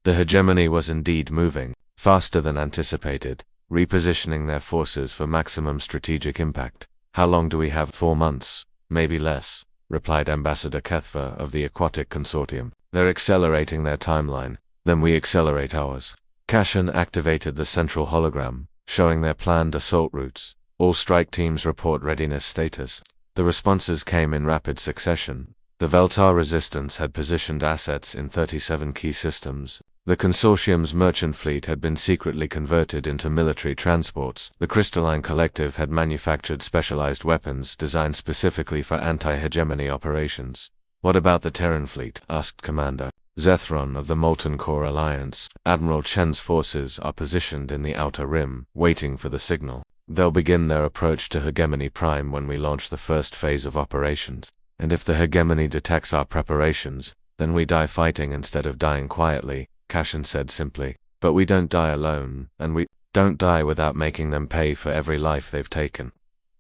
The hegemony was indeed moving, faster than anticipated, repositioning their forces for maximum strategic impact. How long do we have? 4 months, maybe less, replied Ambassador Kethva of the Aquatic Consortium. They're accelerating their timeline, then we accelerate ours. Cashin activated the central hologram, showing their planned assault routes. All strike teams report readiness status. The responses came in rapid succession. The Veltar resistance had positioned assets in 37 key systems. The consortium's merchant fleet had been secretly converted into military transports. The Crystalline Collective had manufactured specialized weapons designed specifically for anti-hegemony operations. What about the Terran fleet? Asked Commander Zethron of the Molten Core Alliance. Admiral Chen's forces are positioned in the Outer Rim, waiting for the signal. They'll begin their approach to Hegemony Prime when we launch the first phase of operations. And if the hegemony detects our preparations, then we die fighting instead of dying quietly, Cashin said simply. But we don't die alone, and we don't die without making them pay for every life they've taken.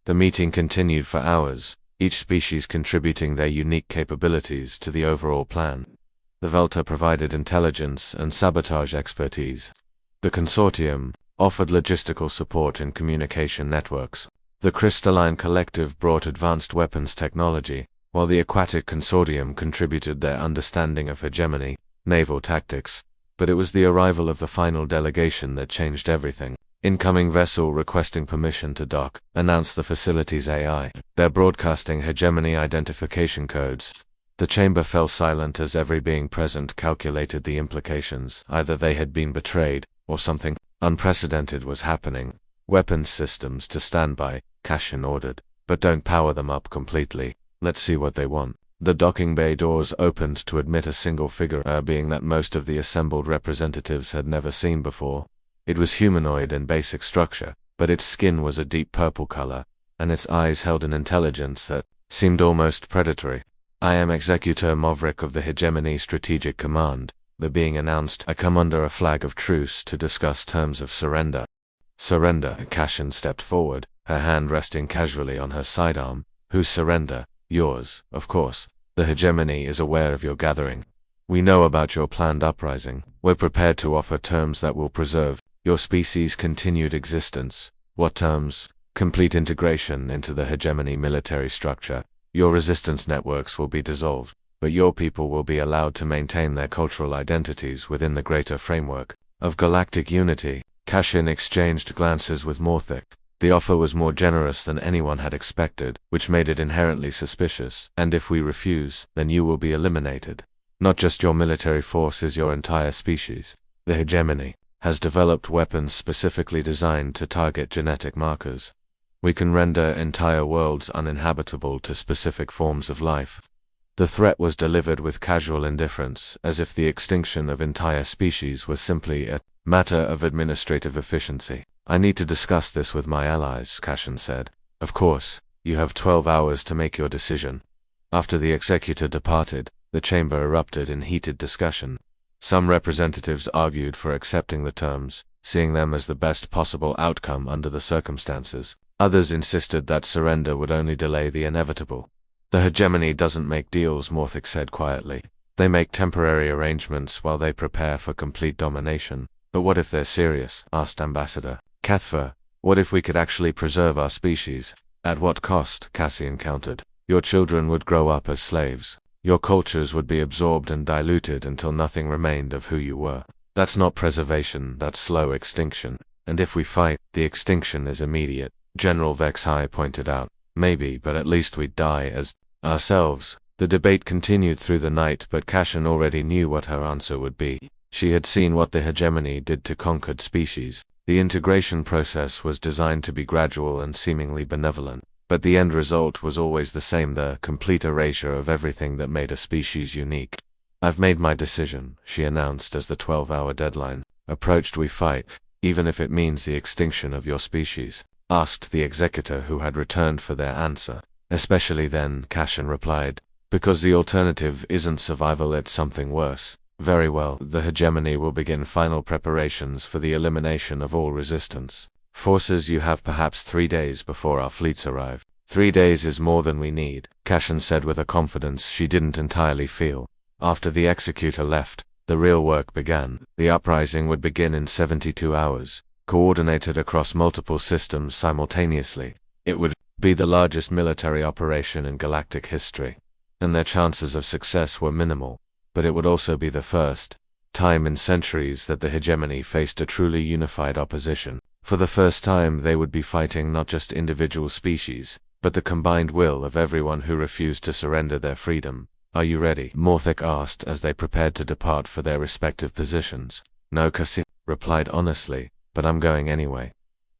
The meeting continued for hours, each species contributing their unique capabilities to the overall plan. The Veltar provided intelligence and sabotage expertise. The consortium offered logistical support in communication networks. The Crystalline Collective brought advanced weapons technology, while the Aquatic Consortium contributed their understanding of hegemony, naval tactics. But it was the arrival of the final delegation that changed everything. Incoming vessel requesting permission to dock, announced the facility's AI. They're broadcasting hegemony identification codes. The chamber fell silent as every being present calculated the implications. Either they had been betrayed, or something unprecedented was happening. Weapons systems to standby, Cashin ordered. But don't power them up completely. Let's see what they want. The docking bay doors opened to admit a single figure, being that most of the assembled representatives had never seen before. It was humanoid in basic structure, but its skin was a deep purple color, and its eyes held an intelligence that seemed almost predatory. I am Executor Maverick of the Hegemony Strategic Command, the being announced. I come under a flag of truce to discuss terms of surrender. Surrender. Cashin stepped forward, her hand resting casually on her sidearm. Whose surrender? Yours, of course. The hegemony is aware of your gathering. We know about your planned uprising. We're prepared to offer terms that will preserve your species' continued existence. What terms? Complete integration into the hegemony military structure. Your resistance networks will be dissolved, but your people will be allowed to maintain their cultural identities within the greater framework of galactic unity. Cashin exchanged glances with Morthic. The offer was more generous than anyone had expected, which made it inherently suspicious. And if we refuse, then you will be eliminated. Not just your military forces, your entire species. The hegemony has developed weapons specifically designed to target genetic markers. We can render entire worlds uninhabitable to specific forms of life. The threat was delivered with casual indifference, as if the extinction of entire species was simply a matter of administrative efficiency. I need to discuss this with my allies, Cashin said. Of course, you have 12 hours to make your decision. After the executor departed, the chamber erupted in heated discussion. Some representatives argued for accepting the terms, seeing them as the best possible outcome under the circumstances. Others insisted that surrender would only delay the inevitable. The hegemony doesn't make deals, Morthic said quietly. They make temporary arrangements while they prepare for complete domination. But what if they're serious? Asked Ambassador Cathfer. What if we could actually preserve our species? At what cost? Cassian countered. Your children would grow up as slaves. Your cultures would be absorbed and diluted until nothing remained of who you were. That's not preservation, that's slow extinction. And if we fight, the extinction is immediate. General Vexhai pointed out. Maybe, but at least we'd die as ourselves. The debate continued through the night, but Cashin already knew what her answer would be. She had seen what the hegemony did to conquered species. The integration process was designed to be gradual and seemingly benevolent, but the end result was always the same, the complete erasure of everything that made a species unique. I've made my decision, she announced as the 12-hour deadline approached. We fight, even if it means the extinction of your species, asked the executor who had returned for their answer. Especially then, Cashin replied, because the alternative isn't survival, it's something worse. Very well, the hegemony will begin final preparations for the elimination of all resistance. Forces, you have perhaps 3 days before our fleets arrive. 3 days is more than we need, Cashin said with a confidence she didn't entirely feel. After the executor left, the real work began. The uprising would begin in 72 hours, coordinated across multiple systems simultaneously. It would be the largest military operation in galactic history, and their chances of success were minimal. But it would also be the first time in centuries that the hegemony faced a truly unified opposition. For the first time, they would be fighting not just individual species, but the combined will of everyone who refused to surrender their freedom. Are you ready? Morthic asked as they prepared to depart for their respective positions. No, Cassin replied honestly, but I'm going anyway.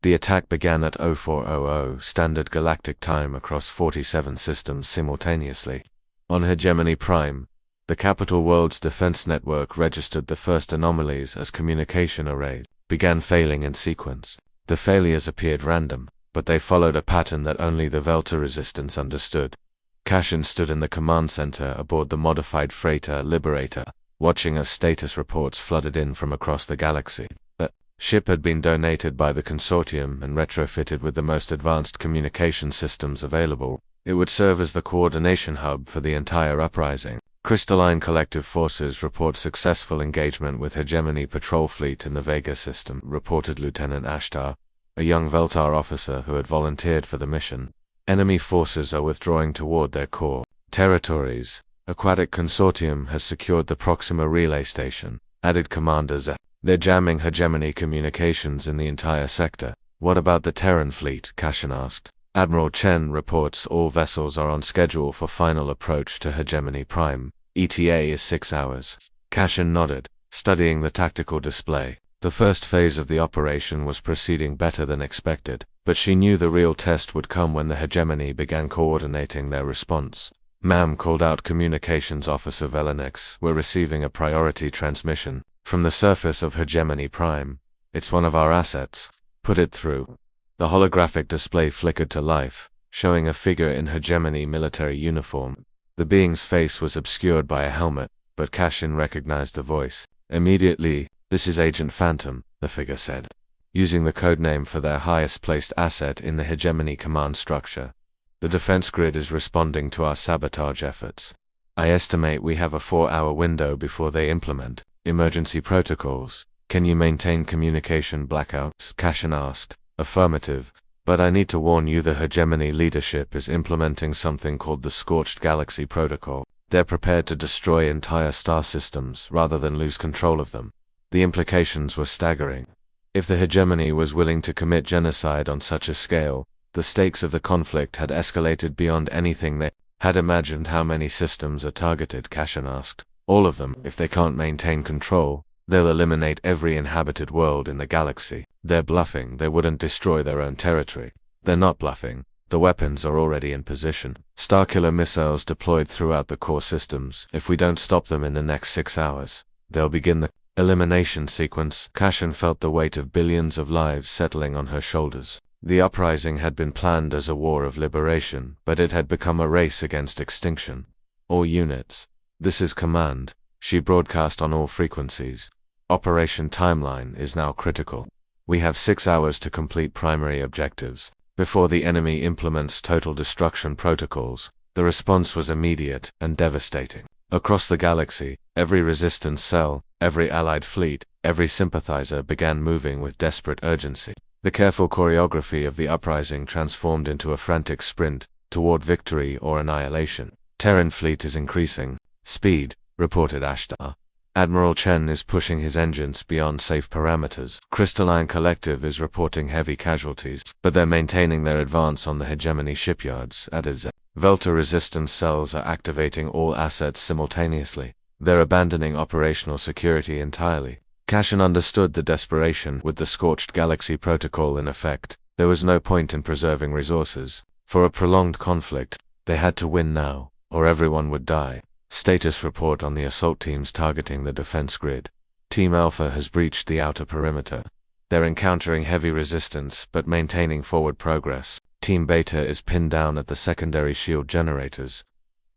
The attack began at 0400 Standard Galactic Time across 47 systems simultaneously. On Hegemony Prime, the capital world's defense network registered the first anomalies as communication arrays began failing in sequence. The failures appeared random, but they followed a pattern that only the Velta resistance understood. Cashin stood in the command center aboard the modified freighter Liberator, watching as status reports flooded in from across the galaxy. The ship had been donated by the consortium and retrofitted with the most advanced communication systems available. It would serve as the coordination hub for the entire uprising. Crystalline Collective Forces report successful engagement with Hegemony Patrol Fleet in the Vega system, reported Lieutenant Ashtar, a young Veltar officer who had volunteered for the mission. Enemy forces are withdrawing toward their core. Territories. Aquatic Consortium has secured the Proxima Relay Station, added Commander Z. They're jamming hegemony communications in the entire sector. What about the Terran fleet? Cashin asked. Admiral Chen reports all vessels are on schedule for final approach to Hegemony Prime. ETA is 6 hours. Cashin nodded, studying the tactical display. The first phase of the operation was proceeding better than expected, but she knew the real test would come when the Hegemony began coordinating their response. Ma'am, called out Communications Officer Velenex, we're receiving a priority transmission from the surface of Hegemony Prime. It's one of our assets. Put it through. The holographic display flickered to life, showing a figure in Hegemony military uniform. The being's face was obscured by a helmet, but Cashin recognized the voice. Immediately, this is Agent Phantom, the figure said, using the codename for their highest-placed asset in the Hegemony command structure. The defense grid is responding to our sabotage efforts. I estimate we have a 4-hour window before they implement emergency protocols. Can you maintain communication blackouts? Cashin asked. Affirmative, but I need to warn you the Hegemony leadership is implementing something called the Scorched Galaxy Protocol. They're prepared to destroy entire star systems rather than lose control of them. The implications were staggering. If the Hegemony was willing to commit genocide on such a scale, the stakes of the conflict had escalated beyond anything they had imagined. How many systems are targeted? Cashin asked. All of them. If they can't maintain control, they'll eliminate every inhabited world in the galaxy. They're bluffing. They wouldn't destroy their own territory. They're not bluffing. The weapons are already in position. Starkiller missiles deployed throughout the core systems. If we don't stop them in the next 6 hours, they'll begin the elimination sequence. Cashin felt the weight of billions of lives settling on her shoulders. The uprising had been planned as a war of liberation, but it had become a race against extinction. All units. This is command. She broadcast on all frequencies. Operation timeline is now critical. We have 6 hours to complete primary objectives. Before the enemy implements total destruction protocols, the response was immediate and devastating. Across the galaxy, every resistance cell, every allied fleet, every sympathizer began moving with desperate urgency. The careful choreography of the uprising transformed into a frantic sprint toward victory or annihilation. Terran fleet is increasing speed, reported Ashtar. Admiral Chen is pushing his engines beyond safe parameters. Crystalline Collective is reporting heavy casualties, but they're maintaining their advance on the Hegemony shipyards, added Z. Velta resistance cells are activating all assets simultaneously. They're abandoning operational security entirely. Cashin understood the desperation with the Scorched Galaxy Protocol in effect. There was no point in preserving resources. For a prolonged conflict, they had to win now, or everyone would die. Status report on the assault teams targeting the defense grid. Team Alpha has breached the outer perimeter. They're encountering heavy resistance but maintaining forward progress. Team Beta is pinned down at the secondary shield generators.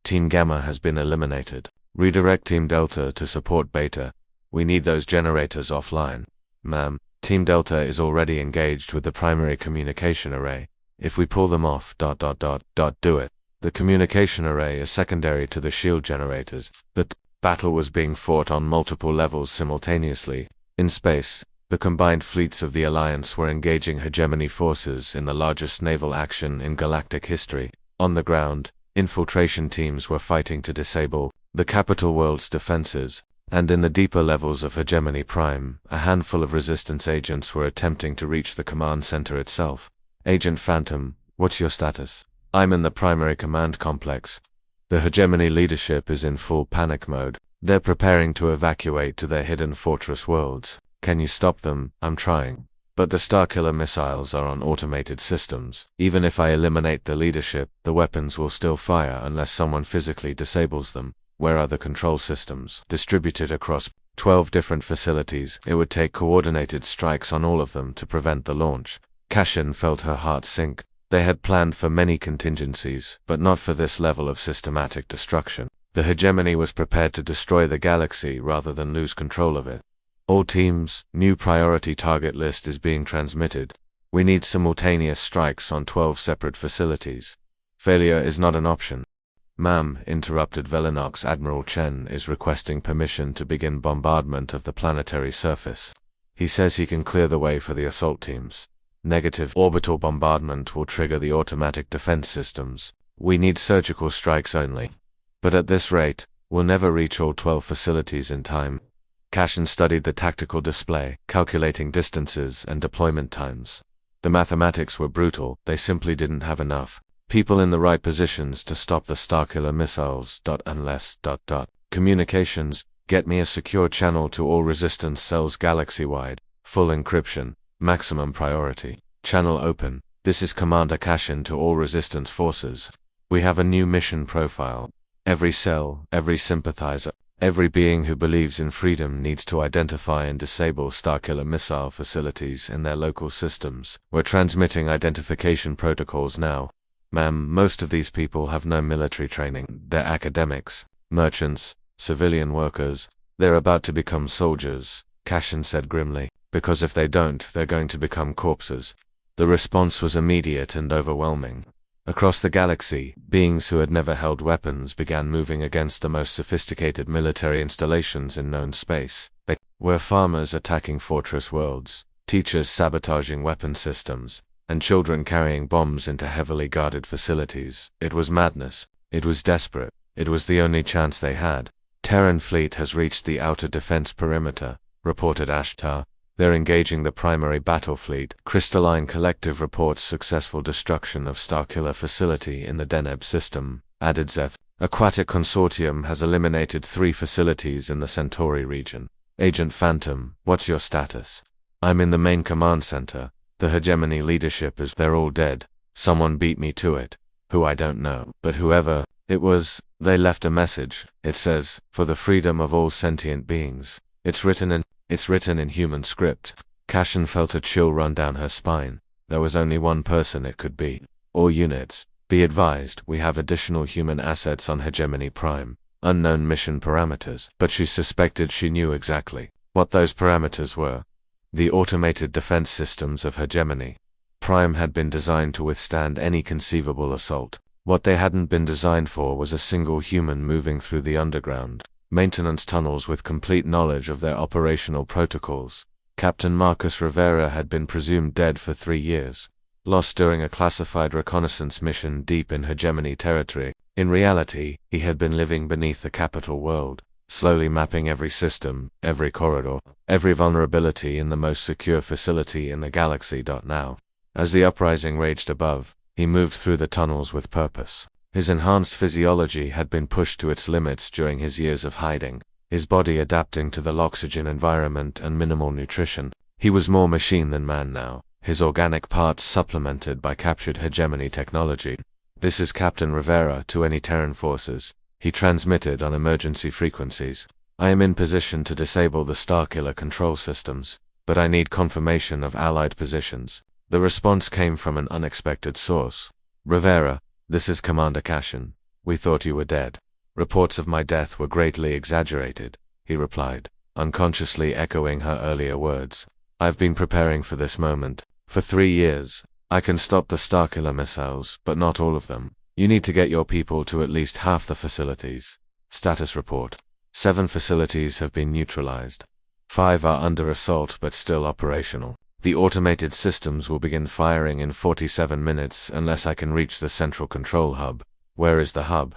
Team Gamma has been eliminated. Redirect Team Delta to support Beta. We need those generators offline. Ma'am, Team Delta is already engaged with the primary communication array. If we pull them off, do it. The communication array is secondary to the shield generators. The battle was being fought on multiple levels simultaneously. In space, the combined fleets of the Alliance were engaging Hegemony forces in the largest naval action in galactic history. On the ground, infiltration teams were fighting to disable the capital world's defenses. And in the deeper levels of Hegemony Prime, a handful of resistance agents were attempting to reach the command center itself. Agent Phantom, what's your status? I'm in the primary command complex. The Hegemony leadership is in full panic mode. They're preparing to evacuate to their hidden fortress worlds. Can you stop them? I'm trying. But the Starkiller missiles are on automated systems. Even if I eliminate the leadership, the weapons will still fire unless someone physically disables them. Where are the control systems? Distributed across 12 different facilities. It would take coordinated strikes on all of them to prevent the launch. Cashin felt her heart sink. They had planned for many contingencies, but not for this level of systematic destruction. The Hegemony was prepared to destroy the galaxy rather than lose control of it. All teams, new priority target list is being transmitted. We need simultaneous strikes on 12 separate facilities. Failure is not an option. Ma'am, interrupted Velenox, Admiral Chen is requesting permission to begin bombardment of the planetary surface. He says he can clear the way for the assault teams. Negative orbital bombardment will trigger the automatic defense systems. We need surgical strikes only. But at this rate, we'll never reach all 12 facilities in time. Cashin studied the tactical display, calculating distances and deployment times. The mathematics were brutal, they simply didn't have enough people in the right positions to stop the Starkiller missiles. Unless. Communications, get me a secure channel to all resistance cells galaxy-wide, full encryption, maximum priority. Channel open. This is Commander Cashin to all resistance forces. We have a new mission profile. Every cell, every sympathizer, every being who believes in freedom needs to identify and disable Starkiller missile facilities in their local systems. We're transmitting identification protocols now. Ma'am, most of these people have no military training. They're academics, merchants, civilian workers. They're about to become soldiers, Cashin said grimly, because if they don't, they're going to become corpses. The response was immediate and overwhelming. Across the galaxy, beings who had never held weapons began moving against the most sophisticated military installations in known space. They were farmers attacking fortress worlds, teachers sabotaging weapon systems, and children carrying bombs into heavily guarded facilities. It was madness. It was desperate. It was the only chance they had. Terran fleet has reached the outer defense perimeter, reported Ashtar. They're engaging the primary battle fleet. Crystalline Collective reports successful destruction of Starkiller facility in the Deneb system, added Zeth. Aquatic Consortium has eliminated 3 facilities in the Centauri region. Agent Phantom, what's your status? I'm in the main command center. The hegemony leadership is they're all dead. Someone beat me to it. Who I don't know, but whoever it was, they left a message. It says, for the freedom of all sentient beings. It's written in human script. Cashin felt a chill run down her spine. There was only one person it could be. All units, be advised, we have additional human assets on Hegemony Prime. Unknown mission parameters. But she suspected she knew exactly what those parameters were. The automated defense systems of Hegemony Prime had been designed to withstand any conceivable assault. What they hadn't been designed for was a single human moving through the underground maintenance tunnels with complete knowledge of their operational protocols. Captain Marcus Rivera had been presumed dead for 3 years, lost during a classified reconnaissance mission deep in Hegemony territory. In reality, he had been living beneath the capital world, slowly mapping every system, every corridor, every vulnerability in the most secure facility in the galaxy. Now, as the uprising raged above, he moved through the tunnels with purpose. His enhanced physiology had been pushed to its limits during his years of hiding, his body adapting to the low-oxygen environment and minimal nutrition. He was more machine than man now, his organic parts supplemented by captured hegemony technology. This is Captain Rivera to any Terran forces. He transmitted on emergency frequencies. I am in position to disable the Starkiller control systems, but I need confirmation of Allied positions. The response came from an unexpected source. Rivera, this is Commander Cashin. We thought you were dead. Reports of my death were greatly exaggerated, he replied, unconsciously echoing her earlier words. I've been preparing for this moment. For 3 years. I can stop the Starkiller missiles, but not all of them. You need to get your people to at least half the facilities. Status report. 7 facilities have been neutralized. 5 are under assault but still operational. The automated systems will begin firing in 47 minutes unless I can reach the central control hub. Where is the hub?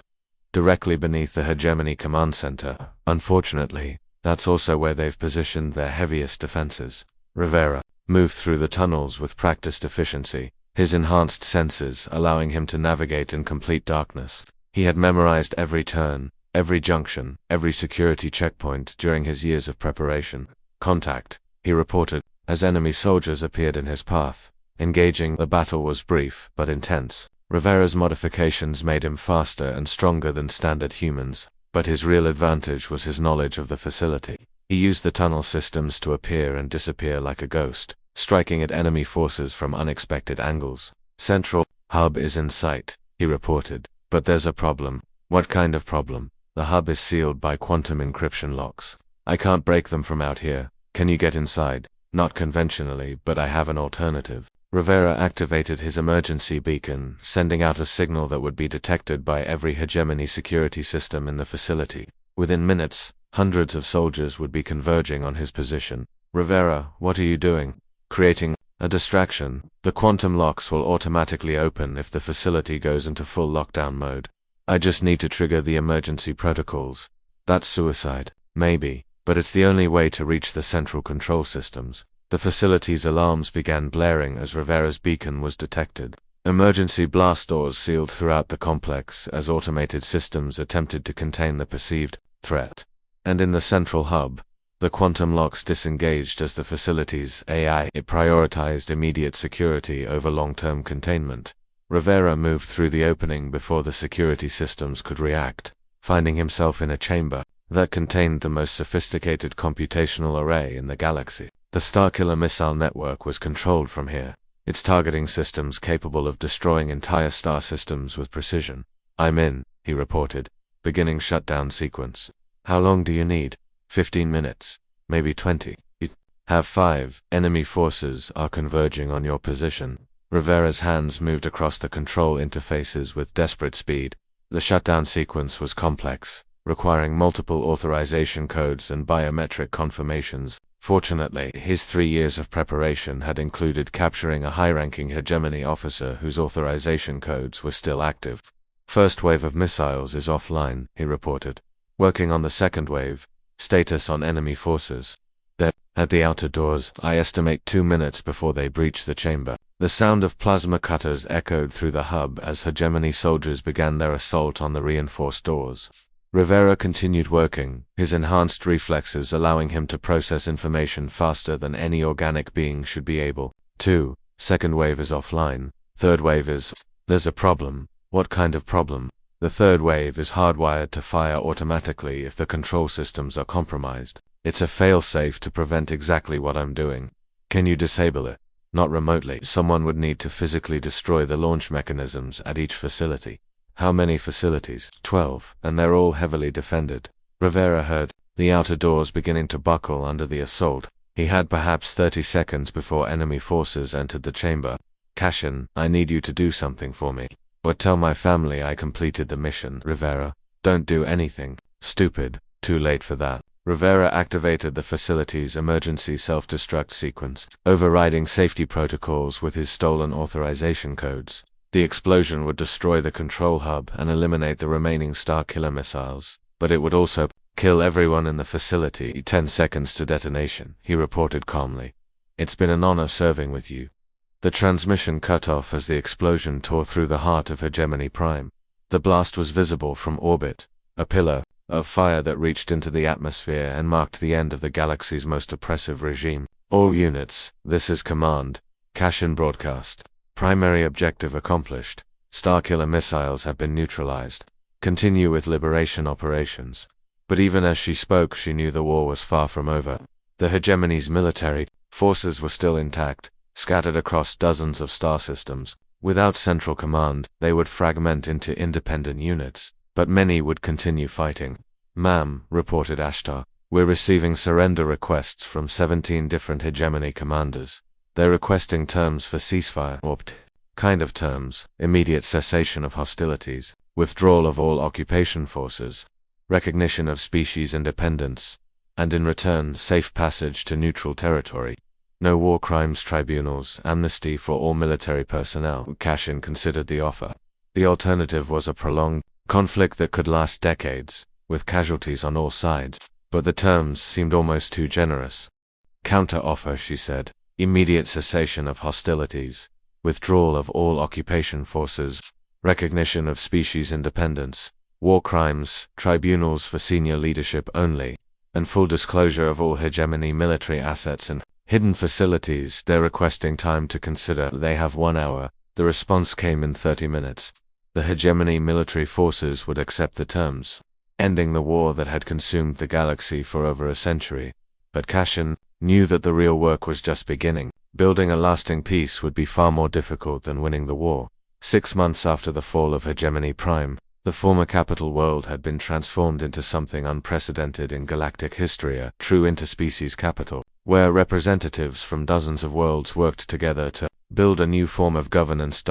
Directly beneath the Hegemony Command Center. Unfortunately, that's also where they've positioned their heaviest defenses. Rivera moved through the tunnels with practiced efficiency, his enhanced senses allowing him to navigate in complete darkness. He had memorized every turn, every junction, every security checkpoint during his years of preparation. Contact, he reported, as enemy soldiers appeared in his path. Engaging, the battle was brief but intense. Rivera's modifications made him faster and stronger than standard humans, but his real advantage was his knowledge of the facility. He used the tunnel systems to appear and disappear like a ghost, striking at enemy forces from unexpected angles. Central hub is in sight, he reported, but there's a problem. What kind of problem? The hub is sealed by quantum encryption locks. I can't break them from out here. Can you get inside? Not conventionally, but I have an alternative. Rivera activated his emergency beacon, sending out a signal that would be detected by every hegemony security system in the facility. Within minutes, hundreds of soldiers would be converging on his position. Rivera, what are you doing? Creating a distraction. The quantum locks will automatically open if the facility goes into full lockdown mode. I just need to trigger the emergency protocols. That's suicide, maybe, but it's the only way to reach the central control systems. The facility's alarms began blaring as Rivera's beacon was detected. Emergency blast doors sealed throughout the complex as automated systems attempted to contain the perceived threat. And in the central hub, the quantum locks disengaged as the facility's AI prioritized immediate security over long-term containment. Rivera moved through the opening before the security systems could react, finding himself in a chamber that contained the most sophisticated computational array in the galaxy. The Starkiller missile network was controlled from here, its targeting systems capable of destroying entire star systems with precision. "I'm in," he reported, beginning shutdown sequence. "How long do you need?" 15 minutes, maybe 20. Have 5. Enemy forces are converging on your position. Rivera's hands moved across the control interfaces with desperate speed. The shutdown sequence was complex, requiring multiple authorization codes and biometric confirmations. Fortunately, his 3 years of preparation had included capturing a high-ranking hegemony officer whose authorization codes were still active. "First wave of missiles is offline," he reported. "Working on the second wave. Status on enemy forces. They're at the outer doors. I estimate 2 minutes before they breach the chamber." The sound of plasma cutters echoed through the hub as hegemony soldiers began their assault on the reinforced doors. Rivera continued working, his enhanced reflexes allowing him to process information faster than any organic being should be able to. "Second wave is offline. Third wave is... There's a problem." "What kind of problem?" "The third wave is hardwired to fire automatically if the control systems are compromised. It's a fail-safe to prevent exactly what I'm doing." "Can you disable it?" "Not remotely. Someone would need to physically destroy the launch mechanisms at each facility." "How many facilities?" 12, and they're all heavily defended. Rivera heard the outer doors beginning to buckle under the assault. He had perhaps 30 seconds before enemy forces entered the chamber. "Cashin, I need you to do something for me. Or tell my family I completed the mission." "Rivera, don't do anything. Stupid. Too late for that." Rivera activated the facility's emergency self-destruct sequence, overriding safety protocols with his stolen authorization codes. The explosion would destroy the control hub and eliminate the remaining Starkiller missiles, but it would also kill everyone in the facility. 10 seconds to detonation, he reported calmly. "It's been an honor serving with you." The transmission cut off as the explosion tore through the heart of Hegemony Prime. The blast was visible from orbit, a pillar of fire that reached into the atmosphere and marked the end of the galaxy's most oppressive regime. "All units, this is command. Cashin broadcast. Primary objective accomplished. Starkiller missiles have been neutralized. Continue with liberation operations." But even as she spoke, she knew the war was far from over. The Hegemony's military forces were still intact, scattered across dozens of star systems. Without central command, they would fragment into independent units, but many would continue fighting. "Ma'am," reported Ashtar, "we're receiving surrender requests from 17 different Hegemony commanders. They're requesting terms for ceasefire, or kind of terms: immediate cessation of hostilities, withdrawal of all occupation forces, recognition of species independence, and in return, safe passage to neutral territory. No war crimes tribunals, amnesty for all military personnel." Cashin considered the offer. The alternative was a prolonged conflict that could last decades, with casualties on all sides, but the terms seemed almost too generous. "Counter-offer," she said. "Immediate cessation of hostilities, withdrawal of all occupation forces, recognition of species independence, war crimes tribunals for senior leadership only, and full disclosure of all Hegemony military assets and hidden facilities." They're requesting time to consider. They have 1 hour. The response came in 30 minutes. The Hegemony military forces would accept the terms, ending the war that had consumed the galaxy for over a century. But Cashin knew that the real work was just beginning. Building a lasting peace would be far more difficult than winning the war. 6 months after the fall of Hegemony Prime, the former capital world had been transformed into something unprecedented in galactic history, a true interspecies capital, where representatives from dozens of worlds worked together to build a new form of governance.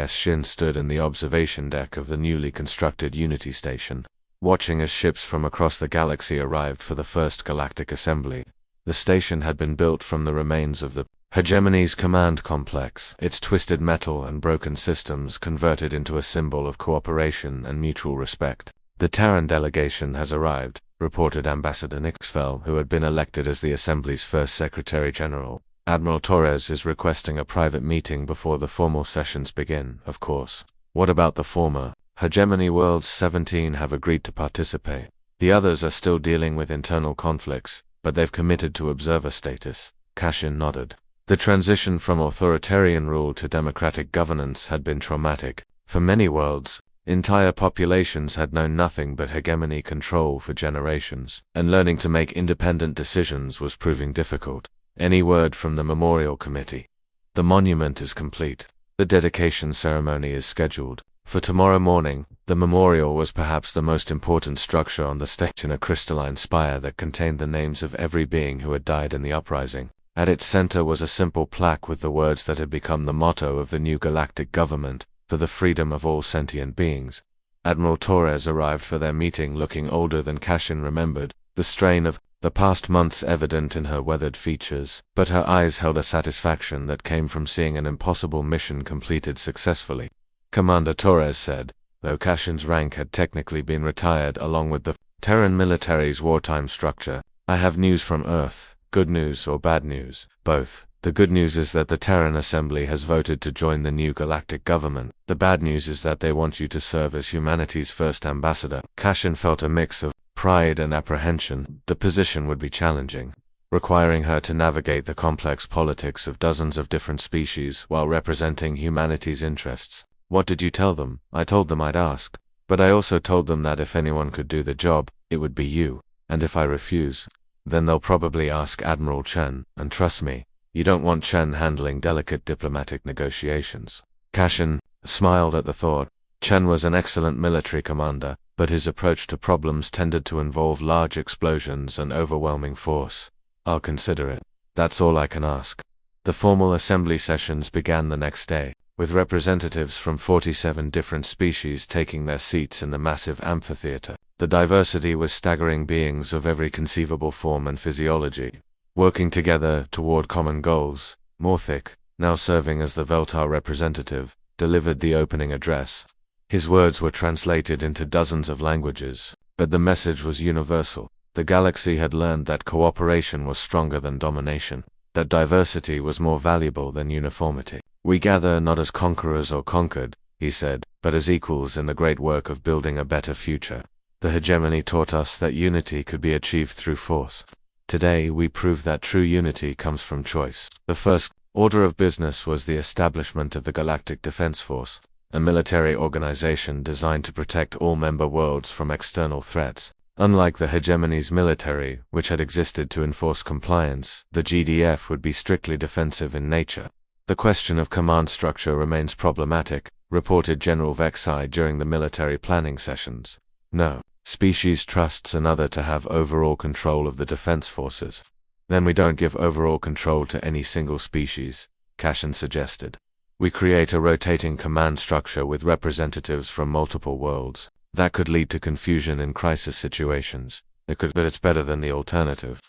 Shin stood in the observation deck of the newly constructed Unity Station, watching as ships from across the galaxy arrived for the first galactic assembly. The station had been built from the remains of the Hegemony's command complex, its twisted metal and broken systems converted into a symbol of cooperation and mutual respect. The Terran delegation has arrived, reported Ambassador Nixfell, who had been elected as the Assembly's first Secretary-General. Admiral Torres is requesting a private meeting before the formal sessions begin, of course. What about the former? Hegemony Worlds 17 have agreed to participate. The others are still dealing with internal conflicts, but they've committed to observer status. Kashin nodded. The transition from authoritarian rule to democratic governance had been traumatic. For many worlds, entire populations had known nothing but hegemony control for generations, and learning to make independent decisions was proving difficult. Any word from the Memorial Committee? The monument is complete. The dedication ceremony is scheduled for tomorrow morning. The memorial was perhaps the most important structure on the stage, in a crystalline spire that contained the names of every being who had died in the uprising. At its center was a simple plaque with the words that had become the motto of the new galactic government: for the freedom of all sentient beings. Admiral Torres arrived for their meeting looking older than Kashin remembered, the strain of the past months evident in her weathered features, but her eyes held a satisfaction that came from seeing an impossible mission completed successfully. Commander Torres said, though Kashin's rank had technically been retired along with the Terran military's wartime structure, "I have news from Earth. Good news or bad news? Both. The good news is that the Terran Assembly has voted to join the new galactic government. The bad news is that they want you to serve as humanity's first ambassador." Kashin felt a mix of pride and apprehension. The position would be challenging, requiring her to navigate the complex politics of dozens of different species while representing humanity's interests. "What did you tell them?" "I told them I'd ask. But I also told them that if anyone could do the job, it would be you. And if I refuse, then they'll probably ask Admiral Chen, and trust me, you don't want Chen handling delicate diplomatic negotiations." Kashin smiled at the thought. Chen was an excellent military commander, but his approach to problems tended to involve large explosions and overwhelming force. "I'll consider it. That's all I can ask." The formal assembly sessions began the next day, with representatives from 47 different species taking their seats in the massive amphitheater. The diversity was staggering, beings of every conceivable form and physiology, working together toward common goals. Morthic, now serving as the Veltar representative, delivered the opening address. His words were translated into dozens of languages, but the message was universal. The galaxy had learned that cooperation was stronger than domination, that diversity was more valuable than uniformity. "We gather not as conquerors or conquered," he said, "but as equals in the great work of building a better future. The hegemony taught us that unity could be achieved through force. Today we prove that true unity comes from choice." The first order of business was the establishment of the Galactic Defense Force, a military organization designed to protect all member worlds from external threats. Unlike the hegemony's military, which had existed to enforce compliance, the GDF would be strictly defensive in nature. "The question of command structure remains problematic," reported General Vexai during the military planning sessions. "No species trusts another to have overall control of the defense forces." "Then we don't give overall control to any single species," Kashin suggested. "We create a rotating command structure with representatives from multiple worlds. That could lead to confusion in crisis situations. It could, but it's better than the alternative."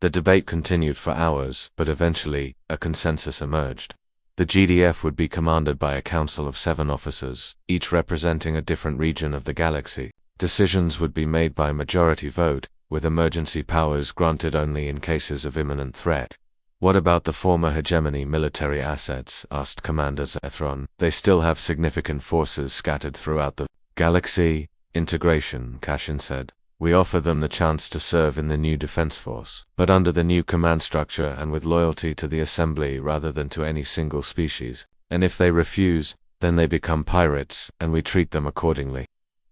The debate continued for hours, but eventually, a consensus emerged. The GDF would be commanded by a council of 7 officers, each representing a different region of the galaxy. Decisions would be made by majority vote, with emergency powers granted only in cases of imminent threat. "What about the former hegemony military assets?" asked Commander Zethron. "They still have significant forces scattered throughout the galaxy." "Integration," Kashin said. "We offer them the chance to serve in the new defense force, but under the new command structure and with loyalty to the Assembly rather than to any single species. And if they refuse, then they become pirates, and we treat them accordingly."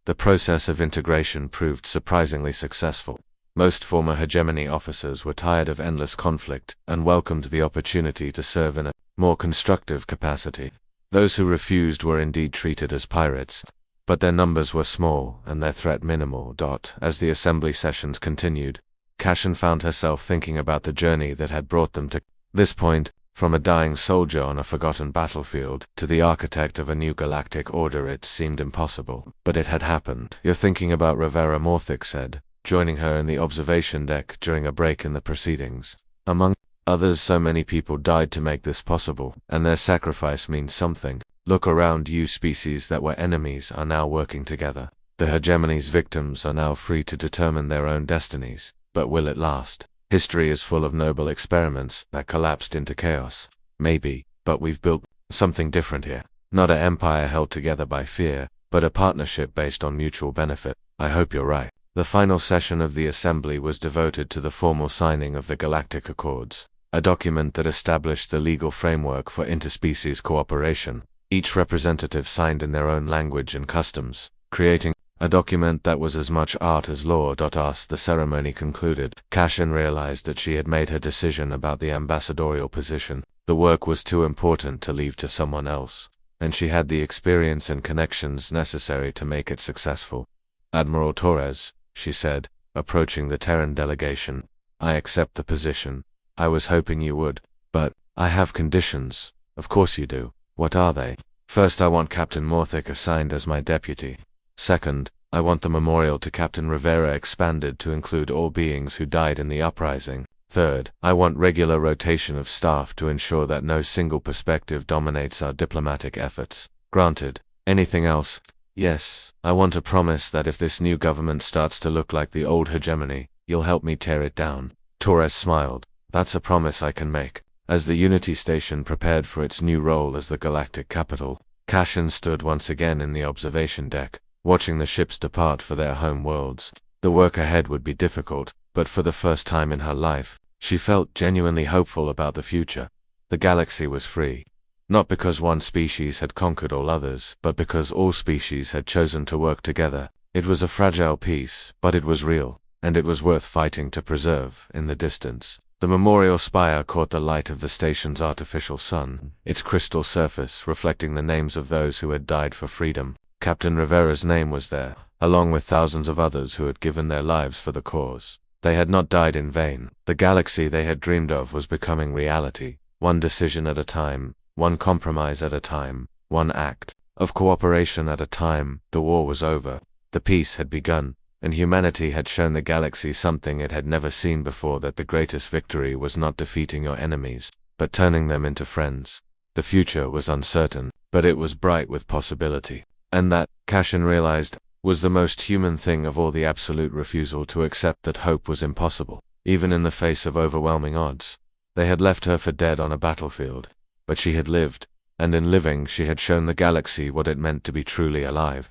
The process of integration proved surprisingly successful. Most former hegemony officers were tired of endless conflict and welcomed the opportunity to serve in a more constructive capacity. Those who refused were indeed treated as pirates, but their numbers were small and their threat minimal. As the assembly sessions continued, Kashin found herself thinking about the journey that had brought them to this point, from a dying soldier on a forgotten battlefield to the architect of a new galactic order. It seemed impossible, but it had happened. "You're thinking about Rivera," Morthic said, joining her in the observation deck during a break in the proceedings. "Among Others, so many people died to make this possible, and their sacrifice means something. Look around you, species that were enemies are now working together. The hegemony's victims are now free to determine their own destinies. But will it last? History is full of noble experiments that collapsed into chaos. Maybe, but we've built something different here. Not an empire held together by fear, but a partnership based on mutual benefit. I hope you're right. The final session of the assembly was devoted to the formal signing of the Galactic Accords, a document that established the legal framework for interspecies cooperation. Each representative signed in their own language and customs, creating a document that was as much art as law. As the ceremony concluded, Cashin realized that she had made her decision about the ambassadorial position. The work was too important to leave to someone else, and she had the experience and connections necessary to make it successful. Admiral Torres, she said, approaching the Terran delegation, I accept the position. I was hoping you would, but I have conditions. Of course you do. What are they? First, I want Captain Morthic assigned as my deputy. Second, I want the memorial to Captain Rivera expanded to include all beings who died in the uprising. Third, I want regular rotation of staff to ensure that no single perspective dominates our diplomatic efforts. Granted. Anything else? Yes, I want a promise that if this new government starts to look like the old hegemony, you'll help me tear it down. Torres smiled. That's a promise I can make. As the Unity Station prepared for its new role as the galactic capital, Cashin stood once again in the observation deck, watching the ships depart for their home worlds. The work ahead would be difficult, but for the first time in her life, she felt genuinely hopeful about the future. The galaxy was free. Not because one species had conquered all others, but because all species had chosen to work together. It was a fragile peace, but it was real, and it was worth fighting to preserve. In the distance, the memorial spire caught the light of the station's artificial sun, its crystal surface reflecting the names of those who had died for freedom. Captain Rivera's name was there, along with thousands of others who had given their lives for the cause. They had not died in vain. The galaxy they had dreamed of was becoming reality, one decision at a time, one compromise at a time, one act of cooperation at a time. The war was over. The peace had begun, and humanity had shown the galaxy something it had never seen before, that the greatest victory was not defeating your enemies, but turning them into friends. The future was uncertain, but it was bright with possibility. And that, Cashin realized, was the most human thing of all: the absolute refusal to accept that hope was impossible, even in the face of overwhelming odds. They had left her for dead on a battlefield, but she had lived, and in living she had shown the galaxy what it meant to be truly alive.